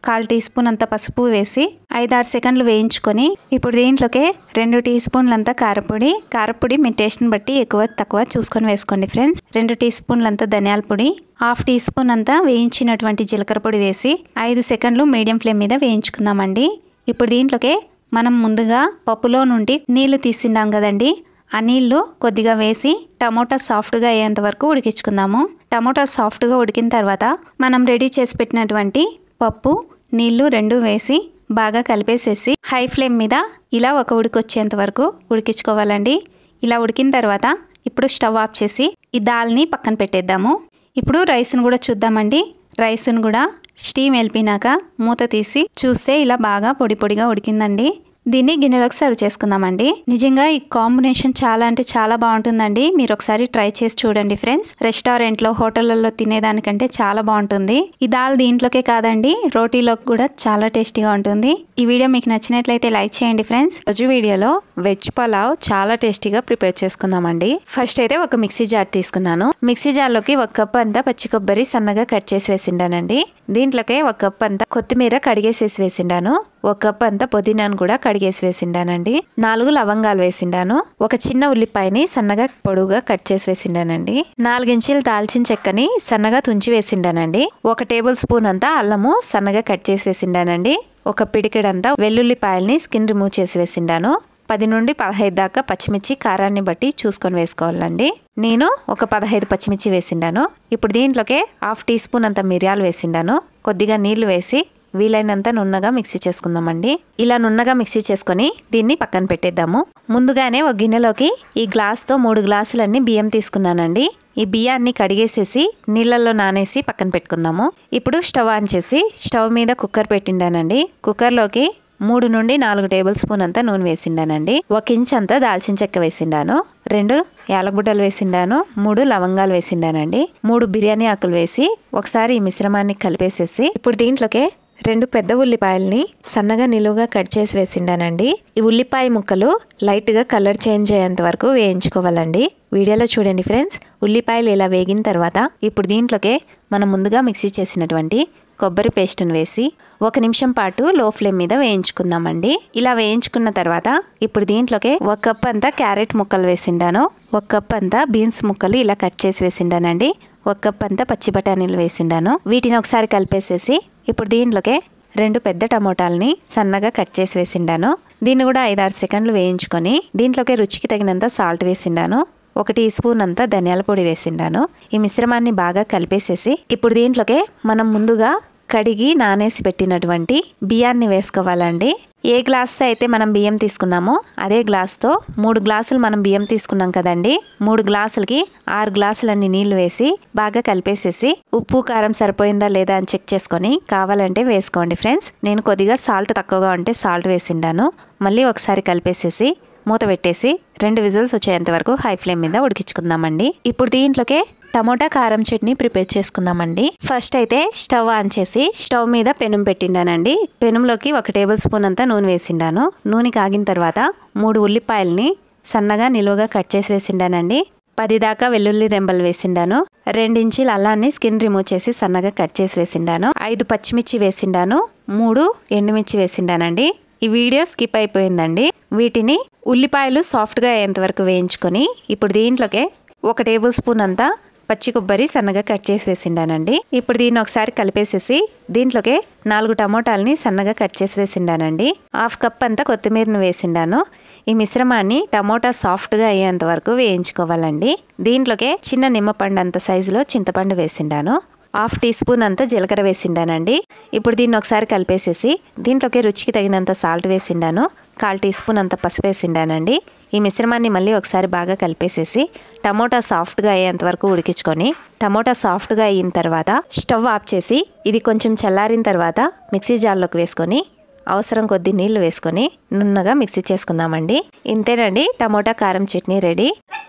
1/4 టీ స్పూన్ అంత పసుపు వేసి 5-6 సెకండ్లు వేయించుకొని ఇప్పుడు దీంట్లోకి 2 టీ స్పూన్లంతా కారపొడి మీ టేస్ట్ని బట్టి ఎక్కువ తక్కువ చూసుకొని వేసుకోండి ఫ్రెండ్స్. 2 టీ స్పూన్లంతా ధనియాల పొడి, 1/2 టీ స్పూన్ అంతా వేయించినటువంటి జీలకర్ర పొడి వేసి 5 సెకండ్లు మీడియం ఫ్లేమ్ మీద వేయించుకుందామండి. ఇప్పుడు దీంట్లోకి మనం ముందుగా పప్పులో నుండి నీళ్లు తీసిండాం కదండి, ఆ నీళ్లు కొద్దిగా వేసి టమోటా సాఫ్ట్గా అయ్యేంత వరకు ఉడికించుకుందాము. టమోటా సాఫ్ట్గా ఉడికిన తర్వాత మనం రెడీ చేసి పెట్టినటువంటి పప్పు నీళ్లు 2 వేసి బాగా కలిపేసేసి హై ఫ్లేమ్ మీద ఇలా ఒక ఉడికొచ్చేంత వరకు ఉడికించుకోవాలండి. ఇలా ఉడికిన తర్వాత ఇప్పుడు స్టవ్ ఆఫ్ చేసి ఈ దాల్ని పక్కన పెట్టేద్దాము. ఇప్పుడు రైస్ను కూడా చూద్దామండి. రైస్ను కూడా స్టీమ్ వెళ్ళినాక మూత తీసి చూస్తే ఇలా బాగా పొడి పొడిగా ఉడికిందండి. దీన్ని గిన్నెలోకి సర్వ్ చేసుకుందామండి. నిజంగా ఈ కాంబినేషన్ చాలా అంటే చాలా బాగుంటుందండి. మీరు ఒకసారి ట్రై చేసి చూడండి ఫ్రెండ్స్. రెస్టారెంట్లో హోటళ్లలో తినేదానికంటే చాలా బాగుంటుంది. ఈ దాల్ దీంట్లోకే కాదండి, రోటీలోకి కూడా చాలా టేస్టీగా ఉంటుంది. ఈ వీడియో మీకు నచ్చినట్లయితే లైక్ చేయండి ఫ్రెండ్స్. రోజు వీడియోలో వెజ్ పలావ్ చాలా టేస్టీగా ప్రిపేర్ చేసుకుందామండి. ఫస్ట్ అయితే ఒక మిక్సీ జార్ తీసుకున్నాను. మిక్సీ జార్లోకి 1 కప్ అంతా పచ్చి కొబ్బరి సన్నగా కట్ చేసి వేసిండానండి. దీంట్లోకి 1 కప్ అంతా కొత్తిమీర కడిగేసేసి వేసిండాను, 1 కప్ అంతా పుదీనాను కూడా కడిగేసి వేసిండానండి, 4 లవంగాలు వేసిండాను, 1 చిన్న ఉల్లిపాయని సన్నగా పొడువుగా కట్ చేసి వేసిండానండి, 4 ఇంచీల దాల్చిన చెక్కని సన్నగా తుంచి వేసిండానండి, 1 టేబుల్ స్పూన్ అంతా అల్లము సన్నగా కట్ చేసి వేసిండానండి, 1 పిడికెడంతా వెల్లుల్లిపాయల్ని స్కిన్ రిమూవ్ చేసి వేసిండాను, 10 నుండి 15 దాకా పచ్చిమిర్చి కారాన్ని బట్టి చూసుకొని వేసుకోవాలండి. నేను ఒక 15 పచ్చిమిర్చి వేసిండాను. ఇప్పుడు దీంట్లోకే 1/2 టీ స్పూన్ అంత మిరియాలు వేసిండాను, కొద్దిగా నీళ్లు వేసి వీలైనంత నున్నగా మిక్సీ చేసుకుందామండి. ఇలా నున్నగా మిక్సీ చేసుకొని దీన్ని పక్కన పెట్టేద్దాము. ముందుగానే ఒక గిన్నెలోకి ఈ గ్లాస్తో 3 గ్లాసులన్నీ బియ్యం తీసుకున్నానండి. ఈ బియ్యాన్ని కడిగేసేసి నీళ్ళల్లో నానేసి పక్కన పెట్టుకుందాము. ఇప్పుడు స్టవ్ ఆన్ చేసి స్టవ్ మీద కుక్కర్ పెట్టిండానండి. కుక్కర్లోకి 3 నుండి 4 టేబుల్ స్పూన్ అంతా నూనె వేసిండానండి, 1 ఇంచ్ అంతా దాల్చిన చెక్క వేసిండాను, 2 యాలకుబుడ్డలు వేసిండాను, 3 లవంగాలు వేసిండానండి, 3 బిర్యానీ ఆకులు వేసి ఒకసారి ఈ మిశ్రమాన్ని కలిపేసేసి ఇప్పుడు దీంట్లోకే 2 పెద్ద ఉల్లిపాయల్ని సన్నగా నిలువుగా కట్ చేసి వేసిండానండి. ఈ ఉల్లిపాయ ముక్కలు లైట్గా కలర్ చేంజ్ అయ్యేంత వరకు వేయించుకోవాలండి. వీడియోలో చూడండి ఫ్రెండ్స్. ఉల్లిపాయలు ఇలా వేగిన తర్వాత ఇప్పుడు దీంట్లోకే మనం ముందుగా మిక్సీ చేసినటువంటి కొబ్బరి పేస్ట్ని వేసి 1 నిమిషం పాటు లో ఫ్లేమ్ మీద వేయించుకుందామండి. ఇలా వేయించుకున్న తర్వాత ఇప్పుడు దీంట్లోకే 1 కప్ అంతా క్యారెట్ ముక్కలు వేసిండాను, 1 కప్ అంతా బీన్స్ ముక్కలు ఇలా కట్ చేసి వేసిండానండి, 1 కప్ అంతా పచ్చి బఠానీలు వేసిండాను. వీటిని ఒకసారి కలిపేసేసి ఇప్పుడు దీంట్లోకే 2 పెద్ద టమోటాలని సన్నగా కట్ చేసి వేసిండాను. దీన్ని కూడా 5-6 సెకండ్లు వేయించుకొని దీంట్లోకే రుచికి తగినంత సాల్ట్ వేసిండాను, 1 టీ స్పూన్ అంతా ధనియాల పొడి వేసిండాను. ఈ మిశ్రమాన్ని బాగా కలిపేసేసి ఇప్పుడు దీంట్లోకే మనం ముందుగా కడిగి నానేసి పెట్టినటువంటి బియ్యాన్ని వేసుకోవాలండి. ఏ గ్లాస్తో అయితే మనం బియ్యం తీసుకున్నామో అదే గ్లాస్తో 3 గ్లాసులు మనం బియ్యం తీసుకున్నాం కదండి, 3 గ్లాసులకి 6 గ్లాసులన్నీ నీళ్లు వేసి బాగా కలిపేసేసి ఉప్పు కారం సరిపోయిందా లేదా అని చెక్ చేసుకొని కావాలంటే వేసుకోండి ఫ్రెండ్స్. నేను కొద్దిగా సాల్ట్ తక్కువగా ఉంటే సాల్ట్ వేసిండాను. మళ్ళీ ఒకసారి కలిపేసేసి మూత పెట్టేసి 2 విజిల్స్ వచ్చేంత వరకు హై ఫ్లేమ్ మీద ఉడికించుకుందామండి. ఇప్పుడు దీంట్లోకే టమోటా కారం చట్నీ ప్రిపేర్ చేసుకుందామండి. ఫస్ట్ అయితే స్టవ్ ఆన్ చేసి స్టవ్ మీద పెనం పెట్టిండానండి. పెనంలోకి 1 టేబుల్ స్పూన్ అంతా నూనె వేసిండాను. నూనె కాగిన తర్వాత 3 ఉల్లిపాయల్ని సన్నగా నిలువుగా కట్ చేసి వేసిండానండి, 10 దాకా వెల్లుల్లి రెంబలు వేసిండాను, 2 ఇంచీల అల్లాన్ని స్కిన్ రిమూవ్ చేసి సన్నగా కట్ చేసి వేసిండాను, 5 పచ్చిమిర్చి వేసిండాను, 3 ఎండుమిర్చి వేసిండానండి. ఈ వీడియో స్కిప్ అయిపోయిందండి. వీటిని ఉల్లిపాయలు సాఫ్ట్గా అయ్యేంత వరకు వేయించుకొని ఇప్పుడు దీంట్లోకే 1 టేబుల్ స్పూన్ అంతా పచ్చి కొబ్బరి సన్నగా కట్ చేసి వేసిండానండి. ఇప్పుడు దీన్ని ఒకసారి కలిపేసేసి దీంట్లోకే 4 టమోటాలని సన్నగా కట్ చేసి వేసిండానండి, 1/2 కప్ అంతా కొత్తిమీరను వేసిండాను. ఈ మిశ్రమాన్ని టమోటా సాఫ్ట్గా అయ్యేంత వరకు వేయించుకోవాలండి. దీంట్లోకే చిన్న నిమ్మపండు అంత సైజులో చింతపండు వేసిండాను, 1/2 టీ స్పూన్ అంతా జీలకర్ర వేసిండానండి. ఇప్పుడు దీన్ని ఒకసారి కలిపేసేసి దీంట్లోకి రుచికి తగినంత సాల్ట్ వేసిండాను, 1/4 టీ స్పూన్ అంత పసుపు వేసిండానండి. ఈ మిశ్రమాన్ని మళ్ళీ ఒకసారి బాగా కలిపేసేసి టమోటా సాఫ్ట్గా అయ్యేంత వరకు ఉడికించుకొని టమోటా సాఫ్ట్గా అయిన తర్వాత స్టవ్ ఆఫ్ చేసి ఇది కొంచెం చల్లారిన తర్వాత మిక్సీ జార్లోకి వేసుకొని అవసరం కొద్ది నీళ్లు వేసుకొని నున్నగా మిక్సీ చేసుకుందామండి. ఇంతేనండి, టమోటా కారం చట్నీ రెడీ.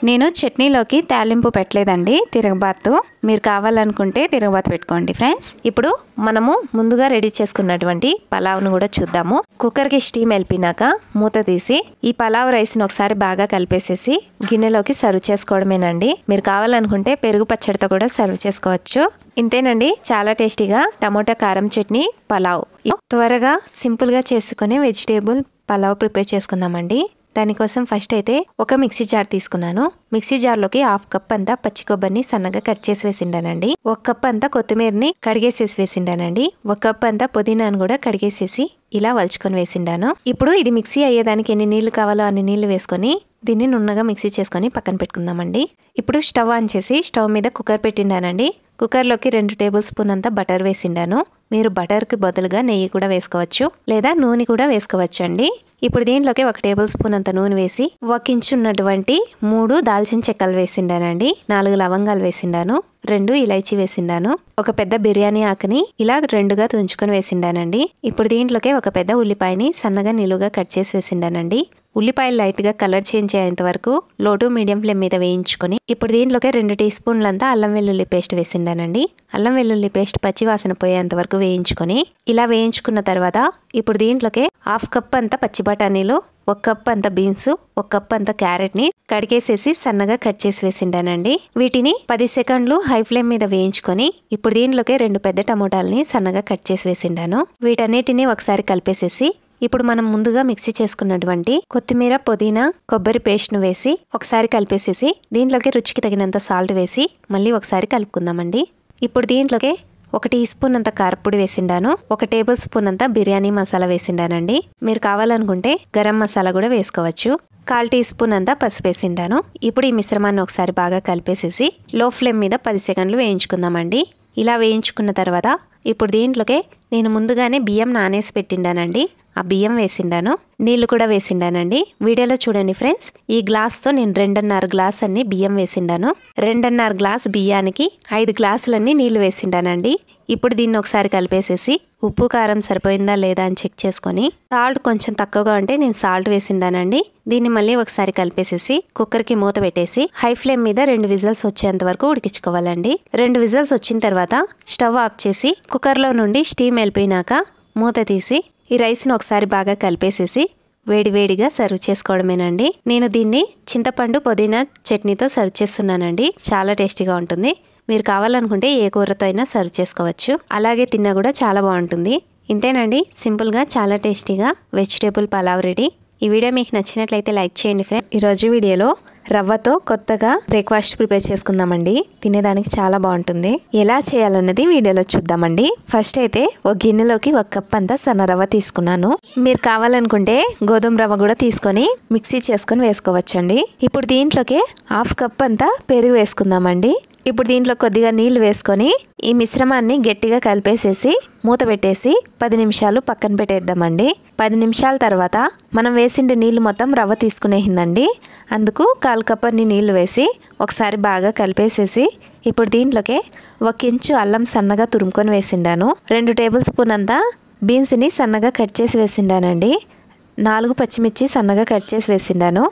నేను చట్నీలోకి తాలింపు పెట్టలేదండి, తిరగబాతు. మీరు కావాలనుకుంటే తిరగబాతు పెట్టుకోండి ఫ్రెండ్స్. ఇప్పుడు మనము ముందుగా రెడీ చేసుకున్నటువంటి పలావ్ను కూడా చూద్దాము. కుక్కర్కి స్టీమ్ వెళ్ళినాక మూత తీసి ఈ పలావ్ రైస్ని ఒకసారి బాగా కలిపేసేసి గిన్నెలోకి సర్వ్ చేసుకోవడమేనండి. మీరు కావాలనుకుంటే పెరుగు పచ్చడితో కూడా సర్వ్ చేసుకోవచ్చు. ఇంతేనండి, చాలా టేస్టీగా టమోటా కారం చట్నీ పలావ్. త్వరగా సింపుల్గా చేసుకునే వెజిటేబుల్ పలావ్ ప్రిపేర్ చేసుకుందామండి. దానికోసం ఫస్ట్ అయితే ఒక మిక్సీ జార్ తీసుకున్నాను. మిక్సీ జార్లోకి 1/2 కప్ అంతా పచ్చి కొబ్బరిని సన్నగా కట్ చేసి వేసిండానండి, 1 కప్ అంతా కొత్తిమీరని కడిగేసేసి వేసిండానండి, 1 కప్ అంతా పుదీనాను కూడా కడిగేసేసి ఇలా వలుచుకొని వేసిండాను. ఇప్పుడు ఇది మిక్సీ అయ్యేదానికి ఎన్ని నీళ్లు కావాలో అన్ని నీళ్లు వేసుకొని దీన్ని నున్నగా మిక్సీ చేసుకొని పక్కన పెట్టుకుందామండి. ఇప్పుడు స్టవ్ ఆన్ చేసి స్టవ్ మీద కుక్కర్ పెట్టిండానండి. కుక్కర్లోకి 2 టేబుల్ స్పూన్ అంతా బటర్ వేసిండాను. మీరు బటర్కి బదులుగా నెయ్యి కూడా వేసుకోవచ్చు లేదా నూనె కూడా వేసుకోవచ్చు అండి. ఇప్పుడు దీంట్లోకి 1 టేబుల్ స్పూన్ అంత నూనె వేసి 1 ఇంచు ఉన్నటువంటి 3 దాల్చిన చెక్కలు వేసిండానండి, 4 లవంగాలు వేసిండాను, 2 ఇలైచి వేసిండాను, 1 పెద్ద బిర్యానీ ఆకుని ఇలా 2గా తుంచుకొని వేసిండానండి. ఇప్పుడు దీంట్లోకి 1 పెద్ద ఉల్లిపాయని సన్నగా నిలువుగా కట్ చేసి వేసిండానండి. ఉల్లిపాయలు లైట్గా కలర్ చేంజ్ అయ్యేంత వరకు లో టు మీడియం ఫ్లేమ్ మీద వేయించుకొని ఇప్పుడు దీంట్లోకి 2 టీ స్పూన్లంతా అల్లం వెల్లుల్లి పేస్ట్ వేసిండానండి. అల్లం వెల్లుల్లి పేస్ట్ పచ్చి వాసన పోయేంత వరకు వేయించుకొని ఇలా వేయించుకున్న తర్వాత ఇప్పుడు దీంట్లోకి 1/2 కప్ అంతా పచ్చి బఠానీలు, 1 కప్ అంత బీన్స్, 1 కప్ అంత క్యారెట్ ని కడిగేసేసి సన్నగా కట్ చేసి వేసిండానండి. వీటిని 10 సెకండ్లు హై ఫ్లేమ్ మీద వేయించుకొని ఇప్పుడు దీంట్లోకి 2 పెద్ద టమోటాలని సన్నగా కట్ చేసి వేసిండాను. వీటన్నిటిని ఒకసారి కలిపేసేసి ఇప్పుడు మనం ముందుగా మిక్సీ చేసుకున్నటువంటి కొత్తిమీర, పుదీనా, కొబ్బరి పేస్ట్ ను వేసి ఒకసారి కలిపేసేసి దీంట్లోకి రుచికి తగినంత సాల్ట్ వేసి మళ్ళీ ఒకసారి కలుపుకుందామండి. ఇప్పుడు దీంట్లోకి 1 టీ స్పూన్ అంత కారపొడి వేసిండాను, 1 టేబుల్ స్పూన్ అంత బిర్యానీ మసాలా వేసిండానండి. మీరు కావాలనుకుంటే గరం మసాలా కూడా వేసుకోవచ్చు. 1/4 టీ స్పూన్ అంతా పసుపు వేసిండాను. ఇప్పుడు ఈ మిశ్రమాన్ని ఒకసారి బాగా కలిపేసేసి లో ఫ్లేమ్ మీద 10 సెకండ్లు వేయించుకుందామండి. ఇలా వేయించుకున్న తర్వాత ఇప్పుడు దీంట్లోకి నేను ముందుగానే బియ్యం నానేసి పెట్టిండానండి, ఆ బియ్యం వేసిండాను, నీళ్లు కూడా వేసిండానండి. వీడియోలో చూడండి ఫ్రెండ్స్, ఈ గ్లాస్తో నేను 2.5 గ్లాస్ అన్ని బియ్యం వేసిండాను. 2.5 గ్లాస్ బియ్యానికి 5 గ్లాసులన్నీ నీళ్లు వేసిండానండి. ఇప్పుడు దీన్ని ఒకసారి కలిపేసేసి ఉప్పు కారం సరిపోయిందా లేదా అని చెక్ చేసుకొని, సాల్ట్ కొంచెం తక్కువగా ఉంటే నేను సాల్ట్ వేసిండానండి. దీన్ని మళ్ళీ ఒకసారి కలిపేసేసి కుక్కర్కి మూత పెట్టేసి హై ఫ్లేమ్ మీద 2 విజిల్స్ వచ్చేంత వరకు ఉడికించుకోవాలండి. 2 విజిల్స్ వచ్చిన తర్వాత స్టవ్ ఆఫ్ చేసి కుక్కర్లో నుండి స్టీమ్ వెళ్ళిపోయినాక మూత తీసి ఈ రైస్ని ఒకసారి బాగా కలిపేసేసి వేడివేడిగా సర్వ్ చేసుకోవడమేనండి. నేను దీన్ని చింతపండు పుదీనా చట్నీతో సర్వ్ చేస్తున్నానండి. చాలా టేస్టీగా ఉంటుంది. మీరు కావాలనుకుంటే ఏ కూరతో అయినా సర్వ్ చేసుకోవచ్చు. అలాగే తిన్నా కూడా చాలా బాగుంటుంది. ఇంతేనండి, సింపుల్గా చాలా టేస్టీగా వెజిటేబుల్ పలావ్ రెడీ. ఈ వీడియో మీకు నచ్చినట్లయితే లైక్ చేయండి ఫ్రెండ్స్. ఈరోజు వీడియోలో రవ్వతో కొత్తగా బ్రేక్ఫాస్ట్ ప్రిపేర్ చేసుకుందామండి. తినేదానికి చాలా బాగుంటుంది. ఎలా చేయాలన్నది వీడియోలో చూద్దామండి. ఫస్ట్ అయితే ఒక గిన్నెలోకి 1 కప్ అంతా సన్న రవ్వ తీసుకున్నాను. మీరు కావాలనుకుంటే గోధుమ రవ్వ కూడా తీసుకొని మిక్సీ చేసుకొని వేసుకోవచ్చండి. ఇప్పుడు దీంట్లోకి 1/2 కప్ అంతా పెరుగు వేసుకుందామండి. ఇప్పుడు దీంట్లో కొద్దిగా నీళ్లు వేసుకొని ఈ మిశ్రమాన్ని గట్టిగా కలిపేసేసి మూత పెట్టేసి 10 నిమిషాలు పక్కన పెట్టేద్దామండి. 10 నిమిషాల తర్వాత మనం వేసిండే నీళ్లు మొత్తం రవ్వ తీసుకునేసిందండి. అందుకు 1/4 కప్ అన్ని నీళ్లు వేసి ఒకసారి బాగా కలిపేసేసి ఇప్పుడు దీంట్లోకి 1 ఇంచు అల్లం సన్నగా తురుముకొని వేసిండాను. 2 టేబుల్ స్పూన్ అంతా బీన్స్ని సన్నగా కట్ చేసి వేసిండానండి. 4 పచ్చిమిర్చి సన్నగా కట్ చేసి వేసిండాను.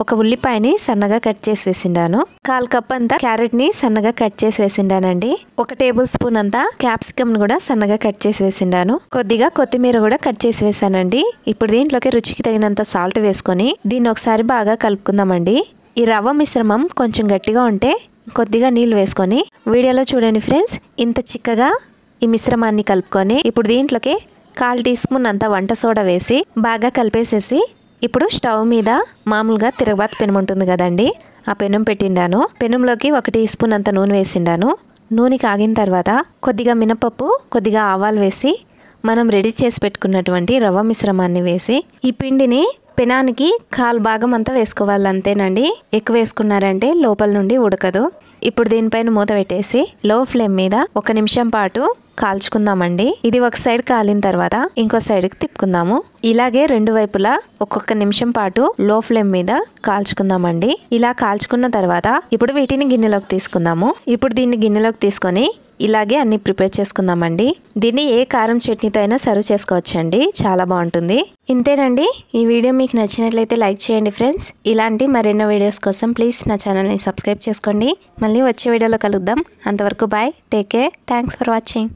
1 ఉల్లిపాయని సన్నగా కట్ చేసి వేసిండాను. 1/4 కప్ అంతా క్యారెట్ ని సన్నగా కట్ చేసి వేసిండానండి. 1 టేబుల్ స్పూన్ అంతా క్యాప్సికమ్ కూడా సన్నగా కట్ చేసి వేసిండాను. కొద్దిగా కొత్తిమీర కూడా కట్ చేసి వేసానండి. ఇప్పుడు దీంట్లోకి రుచికి తగినంత సాల్ట్ వేసుకొని దీన్ని ఒకసారి బాగా కలుపుకుందామండి. ఈ రవ్వ మిశ్రమం కొంచెం గట్టిగా ఉంటే కొద్దిగా నీళ్ళు వేసుకొని వీడియోలో చూడండి ఫ్రెండ్స్, ఇంత చిక్కగా ఈ మిశ్రమాన్ని కలుపుకొని ఇప్పుడు దీంట్లోకి 1/4 టీ స్పూన్ అంతా వంట సోడా వేసి బాగా కలిపేసేసి ఇప్పుడు స్టవ్ మీద మామూలుగా తిరగబాతు పెనం ఉంటుంది కదండి, ఆ పెనం పెట్టిండాను. పెనంలోకి 1 టీ స్పూన్ అంత నూనె వేసిండాను. నూనె కాగిన తర్వాత కొద్దిగా మినపప్పు, కొద్దిగా ఆవాలు వేసి మనం రెడీ చేసి పెట్టుకున్నటువంటి రవ్వ మిశ్రమాన్ని వేసి ఈ పిండిని పెనానికి 1/4 భాగం అంతా వేసుకోవాలి. అంతేనండి, ఎక్కువ వేసుకున్నారంటే లోపల నుండి ఉడకదు. ఇప్పుడు దీనిపైన మూత పెట్టేసి లో ఫ్లేమ్ మీద 1 నిమిషం పాటు కాల్చుకుందామండి. ఇది ఒక సైడ్ కాలిన తర్వాత ఇంకో సైడ్కి తిప్పుకుందాము. ఇలాగే 2 వైపులా ఒక్కొక్క నిమిషం పాటు లో ఫ్లేమ్ మీద కాల్చుకుందామండి. ఇలా కాల్చుకున్న తర్వాత ఇప్పుడు వీటిని గిన్నెలోకి తీసుకుందాము. ఇప్పుడు దీన్ని గిన్నెలోకి తీసుకొని ఇలాగే అన్ని ప్రిపేర్ చేసుకుందామండి. దీన్ని ఏ కారం చట్నీతో అయినా సర్వ్ చేసుకోవచ్చండి. చాలా బాగుంటుంది. ఇంతేనండి, ఈ వీడియో మీకు నచ్చినట్లయితే లైక్ చేయండి ఫ్రెండ్స్. ఇలాంటి మరెన్నో వీడియోస్ కోసం ప్లీజ్ నా ఛానల్ని సబ్స్క్రైబ్ చేసుకోండి. మళ్ళీ వచ్చే వీడియోలో కలుద్దాం. అంతవరకు bye, take care, thanks for watching.